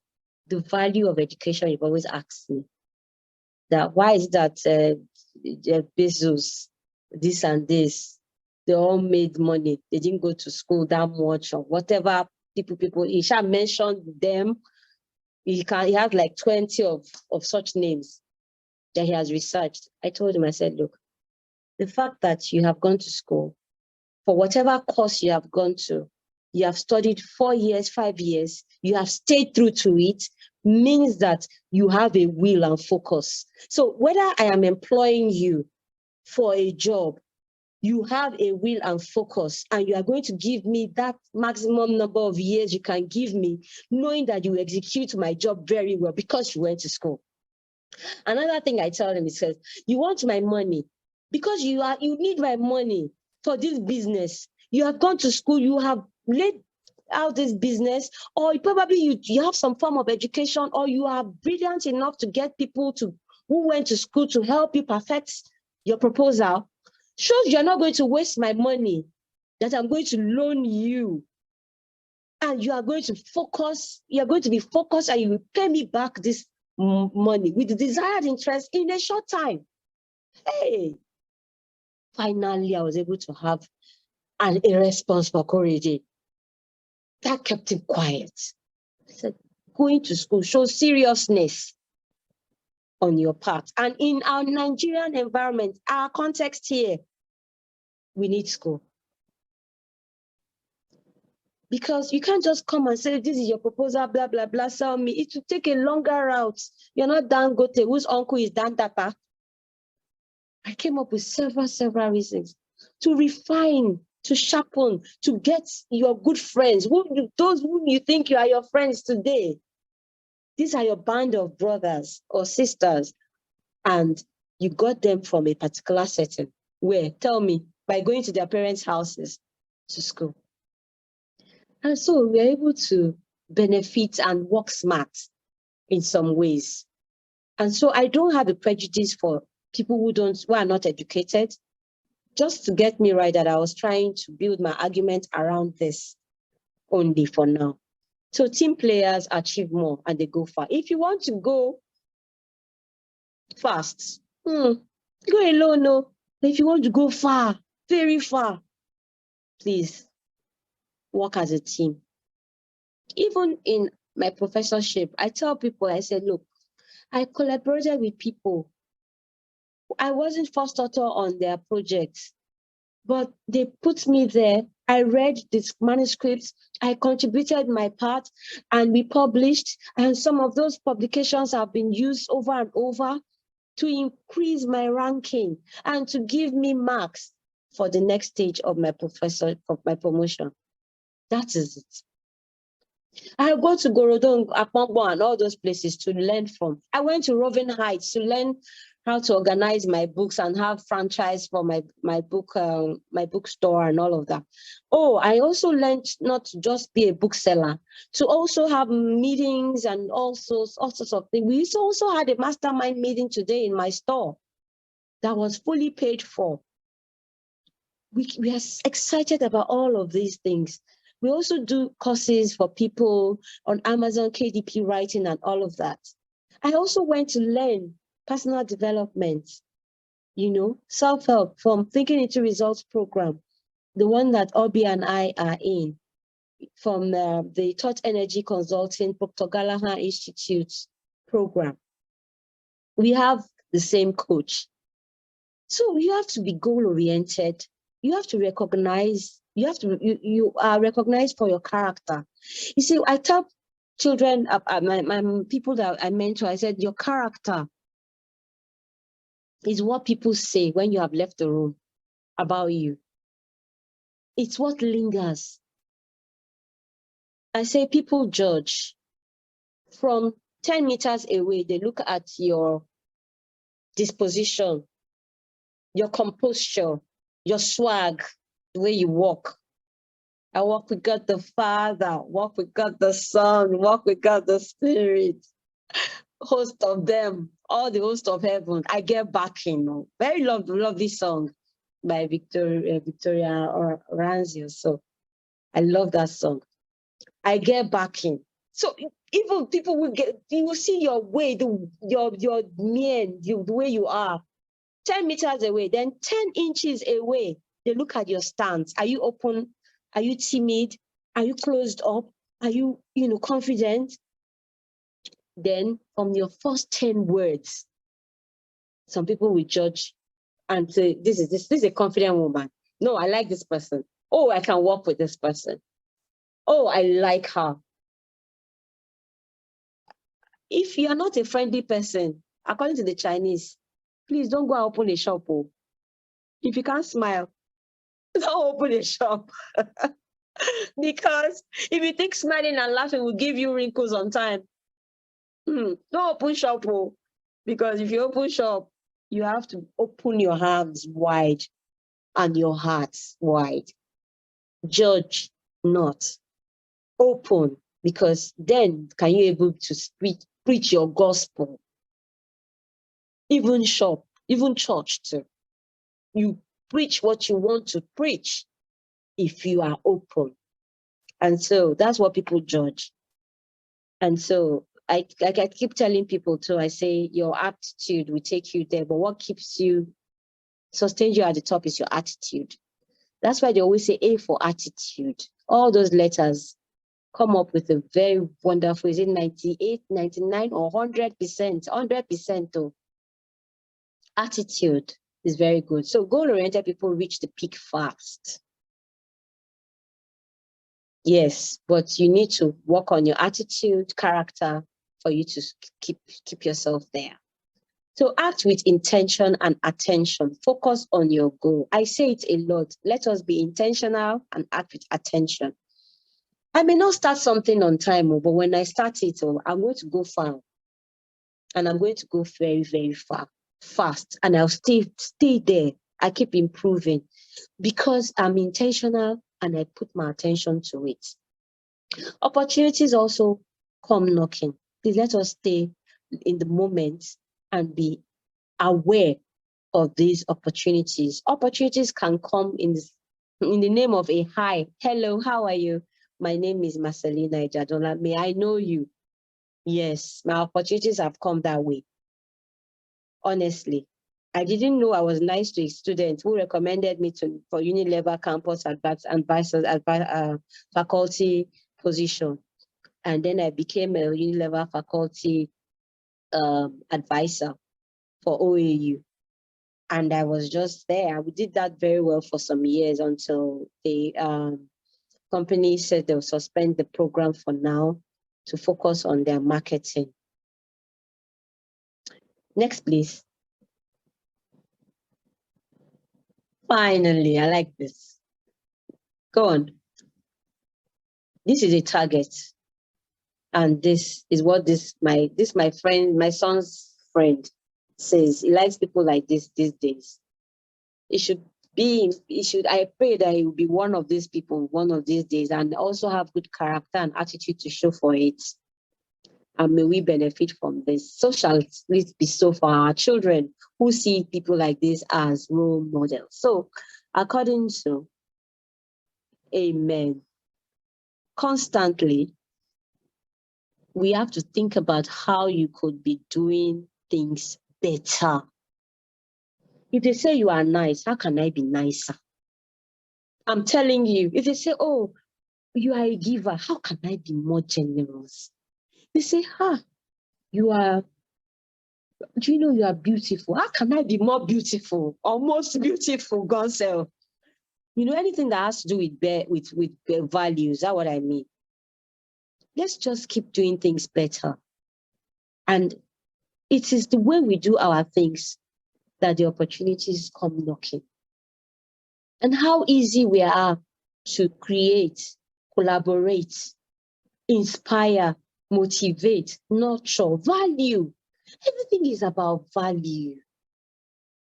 the value of education, you've always asked me. That why is that Bezos, this and this, they all made money. They didn't go to school that much or whatever people, he shall mention them. He has like 20 of such names that he has researched. I told him, I said, look, the fact that you have gone to school, for whatever course you have gone to, you have studied 4 years, 5 years, you have stayed through to it, means that you have a will and focus. So whether I am employing you for a job, you have a will and focus, and you are going to give me that maximum number of years you can give me, knowing that you execute my job very well because you went to school. Another thing I tell them is, you want my money because you need my money for this business. You have gone to school, you have laid out this business, or probably you have some form of education, or you are brilliant enough to get people who went to school to help you perfect your proposal. Shows you're not going to waste my money that I'm going to loan you. And you are going to focus, you're going to be focused, and you will pay me back this money with the desired interest in a short time. Hey, finally, I was able to have a response for Korede. That kept him quiet. I said, going to school shows seriousness on your part. And in our Nigerian environment, our context here, we need school. Because you can't just come and say, this is your proposal, blah, blah, blah, sell me. It will take a longer route. You're not Dangote, whose uncle is Dan Tata. I came up with several reasons to refine, to sharpen, to get your good friends, those whom you think you are your friends today. These are your band of brothers or sisters, and you got them from a particular setting. Where? Tell me, by going to their parents' houses to school. And so we're able to benefit and work smart in some ways. And so I don't have a prejudice for people who are not educated. Just to get me right, that I was trying to build my argument around this only for now. So team players achieve more and they go far. If you want to go fast, go alone, no. But if you want to go far, very far, please work as a team. Even in my professorship, I tell people, I said, look, I collaborated with people. I wasn't first author on their projects, but they put me there. I read this manuscripts, I contributed my part, and we published, and some of those publications have been used over and over to increase my ranking and to give me marks for the next stage of my promotion. That is it. I go to Gorodon, Apongbo, and all those places to learn from. I went to Roving Heights to learn how to organize my books and have franchise for my bookstore and all of that. Oh, I also learned not to just be a bookseller, to also have meetings and all sorts of things. We also had a mastermind meeting today in my store that was fully paid for. We are excited about all of these things. We also do courses for people on Amazon, KDP writing and all of that. I also went to learn personal development, self-help from Thinking into Results program, the one that Obi and I are in, from the Thought Energy Consulting, Dr. Gallagher Institute program. We have the same coach. So you have to be goal-oriented. You have to recognize, you are recognized for your character. You see, I tell children, my people that I mentor, I said, your character is what people say when you have left the room about you. It's what lingers. I say people judge. From 10 meters away, they look at your disposition, your composure, your swag, the way you walk. I walk with God the Father, walk with God the Son, walk with God the Spirit, host of them, all the host of heaven. I get backing. Very lovely song by Victoria Oranzio. So I love that song. I get backing. So even people will you will see your way, your mien, the way you are. 10 meters away, then 10 inches away, they look at your stance. Are you open? Are you timid? Are you closed up? Are you, confident? Then from your first 10 words, some people will judge and say, this is a confident woman. No, I like this person. Oh, I can work with this person. Oh, I like her. If you are not a friendly person, according to the Chinese, please don't go and open a shop. Oh. If you can't smile, don't open a shop. Because if you think smiling and laughing will give you wrinkles on time, don't open shop. Oh. Because if you open shop, you have to open your hands wide and your hearts wide. Judge not. Open, because then can you able to preach your gospel. Even shop, even church too. You preach what you want to preach if you are open. And so that's what people judge. And so I keep telling people too, I say your aptitude will take you there, but what keeps you, sustains you at the top is your attitude. That's why they always say A for attitude. All those letters come up with a very wonderful, is it 98, 99 or 100%? 100% though. Attitude is very good. So goal-oriented people reach the peak fast. Yes, but you need to work on your attitude, character for you to keep yourself there. So act with intention and attention. Focus on your goal. I say it a lot. Let us be intentional and act with attention. I may not start something on time, but when I start it, I'm going to go far. And I'm going to go very, very fast. And I'll stay there. I keep improving because I'm intentional and I put my attention to it. Opportunities also come knocking. Please let us stay in the moment and be aware of these opportunities. Opportunities can come in the name of a hi. Hello, how are you? My name is MARCELLINA IJADUNOLA. May I know you? Yes, my opportunities have come that way. Honestly, I didn't know I was nice to a student who recommended me for Unilever campus advisors, faculty position. And then I became a Unilever faculty advisor for OAU. And I was just there. We did that very well for some years until the company said they'll suspend the program for now to focus on their marketing. Next, please. Finally, I like this. Go on. This is a target. And this is what my friend, my son's friend says. He likes people like this these days. I pray that he will be one of these people one of these days, and also have good character and attitude to show for it. And may we benefit from this. So shall it be so for our children who see people like this as role models. So according to Amen, constantly, we have to think about how you could be doing things better. If they say you are nice, how can I be nicer? I'm telling you, if they say, oh, you are a giver, how can I be more generous? They say, you are beautiful. How can I be more beautiful? Almost beautiful, God self. Anything that has to do with values, that's what I mean. Let's just keep doing things better. And it is the way we do our things that the opportunities come knocking. And how easy we are to create, collaborate, inspire, motivate, nurture, value. Everything is about value.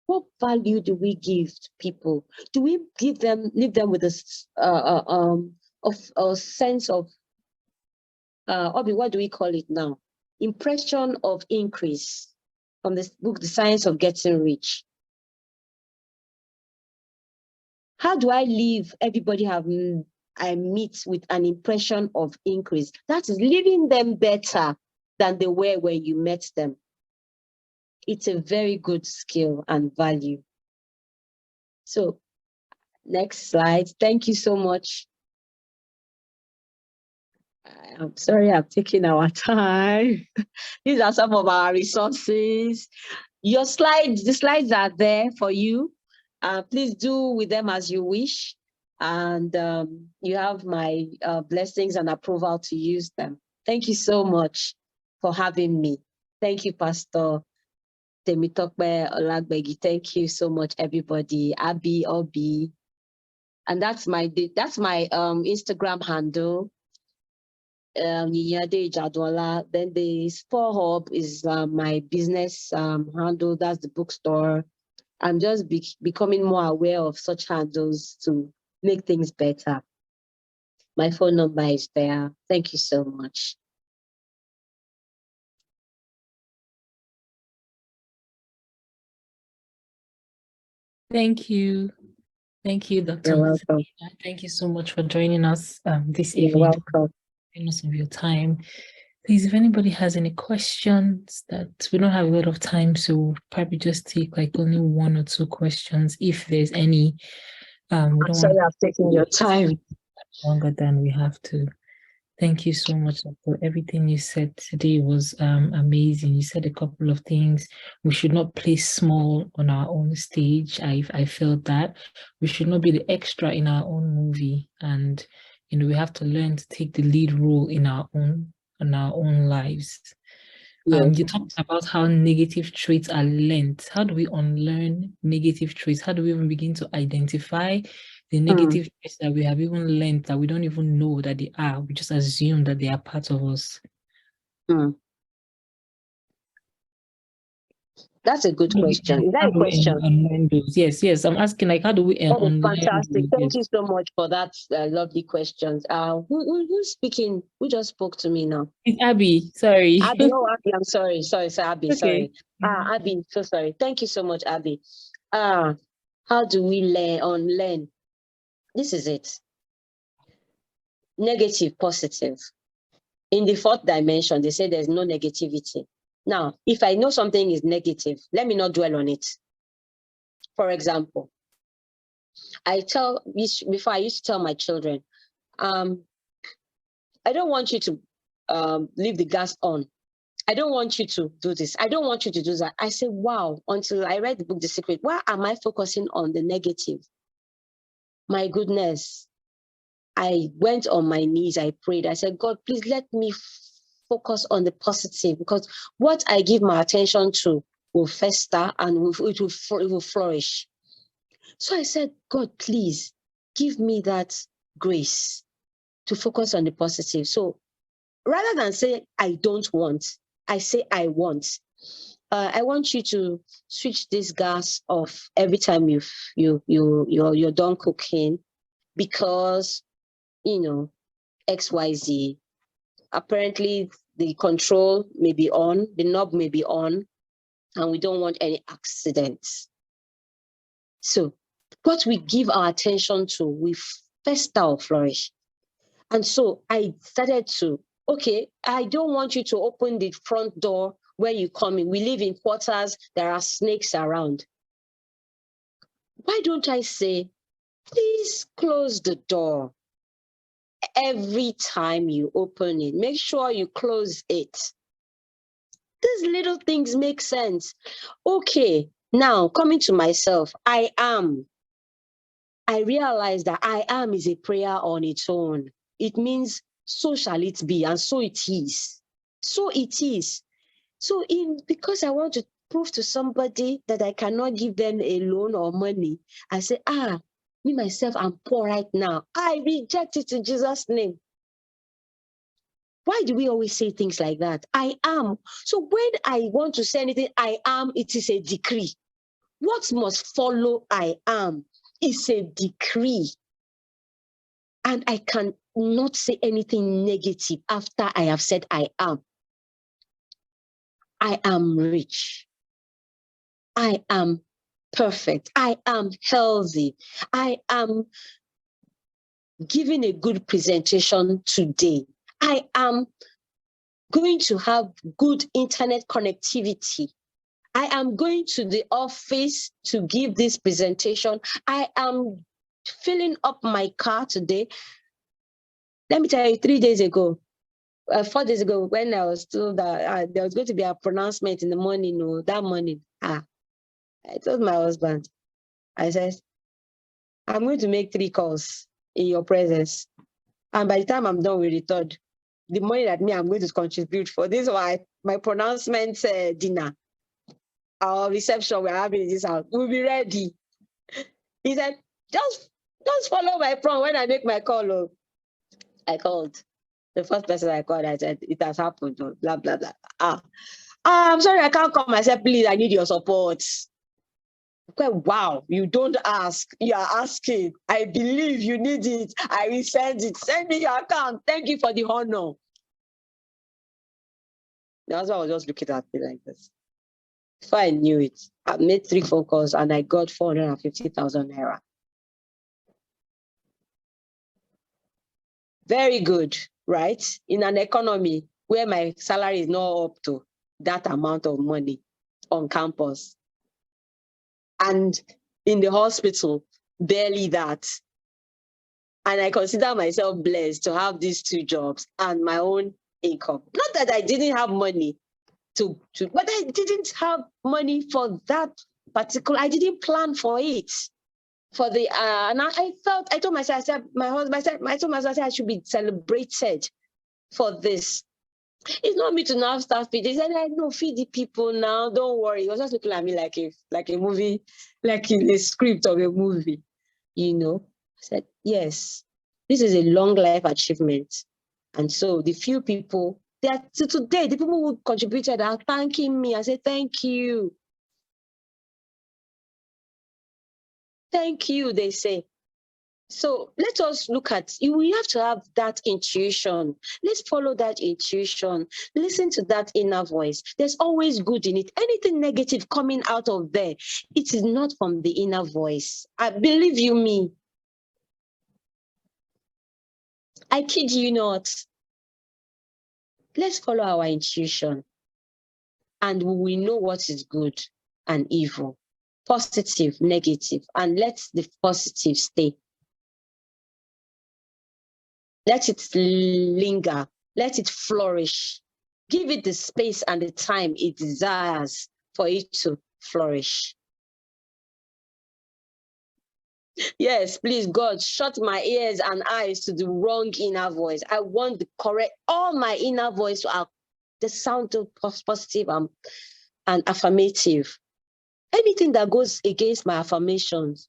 What value do we give to people? Do we leave them with a sense of what do we call it now? Impression of increase from this book, The Science of Getting Rich. How do I leave everybody I meet with an impression of increase? That is leaving them better than they were when you met them. It's a very good skill and value. So next slide. Thank you so much. I'm sorry I'm taking our time. These are some of our resources. The slides are there for you. Please do with them as you wish. And you have my blessings and approval to use them. Thank you so much for having me. Thank you, Pastor Temitokbe Olagbegi. Thank you so much, everybody. Abby, Obi. And that's my Instagram handle. IJADUNOLA. Then the Sport Hub is my business handle. That's the bookstore. I'm just becoming more aware of such handles to make things better. My phone number is there. Thank you so much. Thank you. Thank you, Dr. You're welcome. Thank you so much for joining us this You're evening. welcome. Us of your time. Please, if anybody has any questions, that we don't have a lot of time, so we'll probably just take like only 1 or 2 questions, if there's any. We don't Sorry, I've taken your time longer than we have to. Thank you so much for everything you said today. Was amazing. You said a couple of things. We should not play small on our own stage. I felt that we should not be the extra in our own movie, and we have to learn to take the lead role in our own lives. Yes. You talked about how negative traits are learned. How do we unlearn negative traits? How do we even begin to identify the negative traits that we have even learned that we don't even know that they are? We just assume that they are part of us. That's a good question. Is that a question? Yes. I'm asking, like, how do we unlearn? Fantastic. Thank you so much for that lovely questions. Who's speaking? Who just spoke to me now? It's Abby. Sorry. Abby, Abby, I'm sorry, Abby, okay. Sorry. Abby, so sorry. Thank you so much, Abby. How do we unlearn? This is it. Negative, positive. In the 4th dimension, they say there's no negativity. Now, if I know something is negative, let me not dwell on it. For example, before I used to tell my children, I don't want you to leave the gas on. I don't want you to do this. I don't want you to do that. I said, wow, until I read the book, The Secret, why am I focusing on the negative? My goodness. I went on my knees, I prayed. I said, God, please let me focus on the positive, because what I give my attention to will fester and it will flourish. So I said, God, please give me that grace to focus on the positive. So rather than say, I don't want, I say, I want. I want you to switch this gas off every time you're done cooking, because, XYZ. Apparently, the control may be on, the knob may be on, and we don't want any accidents. So what we give our attention to, we fester or flourish. And so I started to, okay, I don't want you to open the front door when you come in. We live in quarters, there are snakes around. Why don't I say, please close the door every time you open it? Make sure you close it. These little things make sense. Okay, now coming to myself, I realize that I am is a prayer on its own. It means so shall it be, and so it is. So it is. So because I want to prove to somebody that I cannot give them a loan or money, I say, me myself, I'm poor right now. I reject it in Jesus' name. Why do we always say things like that? I am. So when I want to say anything, I am, it is a decree. What must follow I am is a decree. And I can not say anything negative after I have said I am. I am rich. I am perfect. I am healthy. I am giving a good presentation today. I am going to have good internet connectivity. I am going to the office to give this presentation. I am filling up my car today. Let me tell you, 4 days ago, when I was told that there was going to be a pronouncement in the morning, that morning, I told my husband, I said, I'm going to make 3 calls in your presence. And by the time I'm done with the third, the money that I'm going to contribute for this, my pronouncement dinner, our reception we're having in this house, will be ready. He said, just follow my prompt when I make my call. I called. The first person I called, I said, it has happened, blah, blah, blah. I'm sorry, I can't come. I said, please, I need your support. Okay, wow, you don't ask. You are asking. I believe you need it. I will send it. Send me your account. Thank you for the honor. That's why I was just looking at me like this. Before I knew it, I made 3 phone calls and I got 450,000 naira. Very good, right? In an economy where my salary is not up to that amount of money on campus. And in the hospital, barely that. And I consider myself blessed to have these 2 jobs and my own income. Not that I didn't have money but I didn't have money for that particular, I didn't plan for it. For the and I told myself, I said, my husband, I told myself I should be celebrated for this. It's not me to now start feeding. He said, no, feed the people now. Don't worry. He was just looking at me like a movie, like in a script of a movie. I said, yes, this is a long life achievement. And so the few people that today, the people who contributed are thanking me. I said, thank you. Thank you, they say. So let us look at, we have to have that intuition. Let's follow that intuition. Listen to that inner voice. There's always good in it. Anything negative coming out of there, it is not from the inner voice. I believe you me. I kid you not. Let's follow our intuition and we will know what is good and evil, positive, negative, and let the positive stay. Let it linger. Let it flourish. Give it the space and the time it desires for it to flourish. Yes, please, God, shut my ears and eyes to the wrong inner voice. I want the correct, all my inner voice are the sound of positive and affirmative. Anything that goes against my affirmations,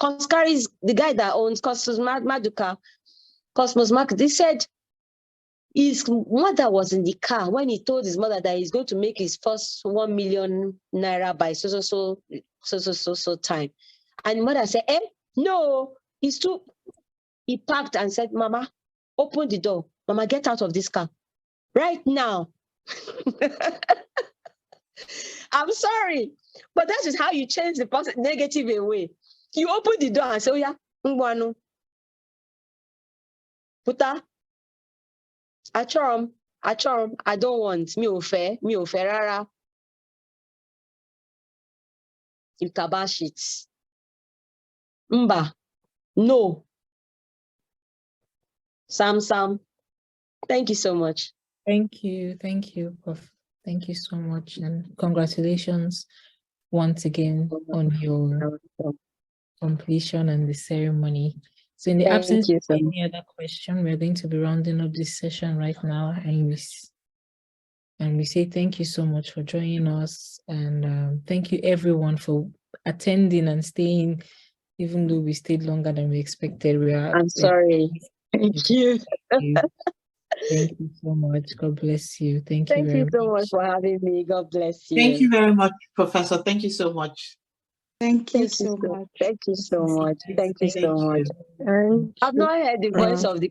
Koskari is the guy that owns Cosmos Maduka, Cosmos Market, they said, His mother was in the car when he told his mother that he's going to make his first 1 million naira by so time. And mother said, no, he's too. He parked and said, Mama, open the door. Mama, get out of this car right now. I'm sorry, but that is how you change the negative away. You open the door and say, oh yeah, Ngwanu. Puta, I don't want, mi ò fẹ́ rárá. You kabash it. Mba, no. Sam, thank you so much. Thank you, Prof. Thank you so much, and congratulations once again on your completion and the ceremony. So in the absence of any other question, we're going to be rounding up this session right now, and we say thank you so much for joining us, and thank you everyone for attending and staying, even though we stayed longer than we expected. I'm sorry. Thank you. Thank you so much. God bless you. Thank you very much. Thank you so much for having me. God bless you. Thank you very much, Professor. Thank you so much. Thank you so much. Thank you so much. Thank you so much. And I've not heard the voice of the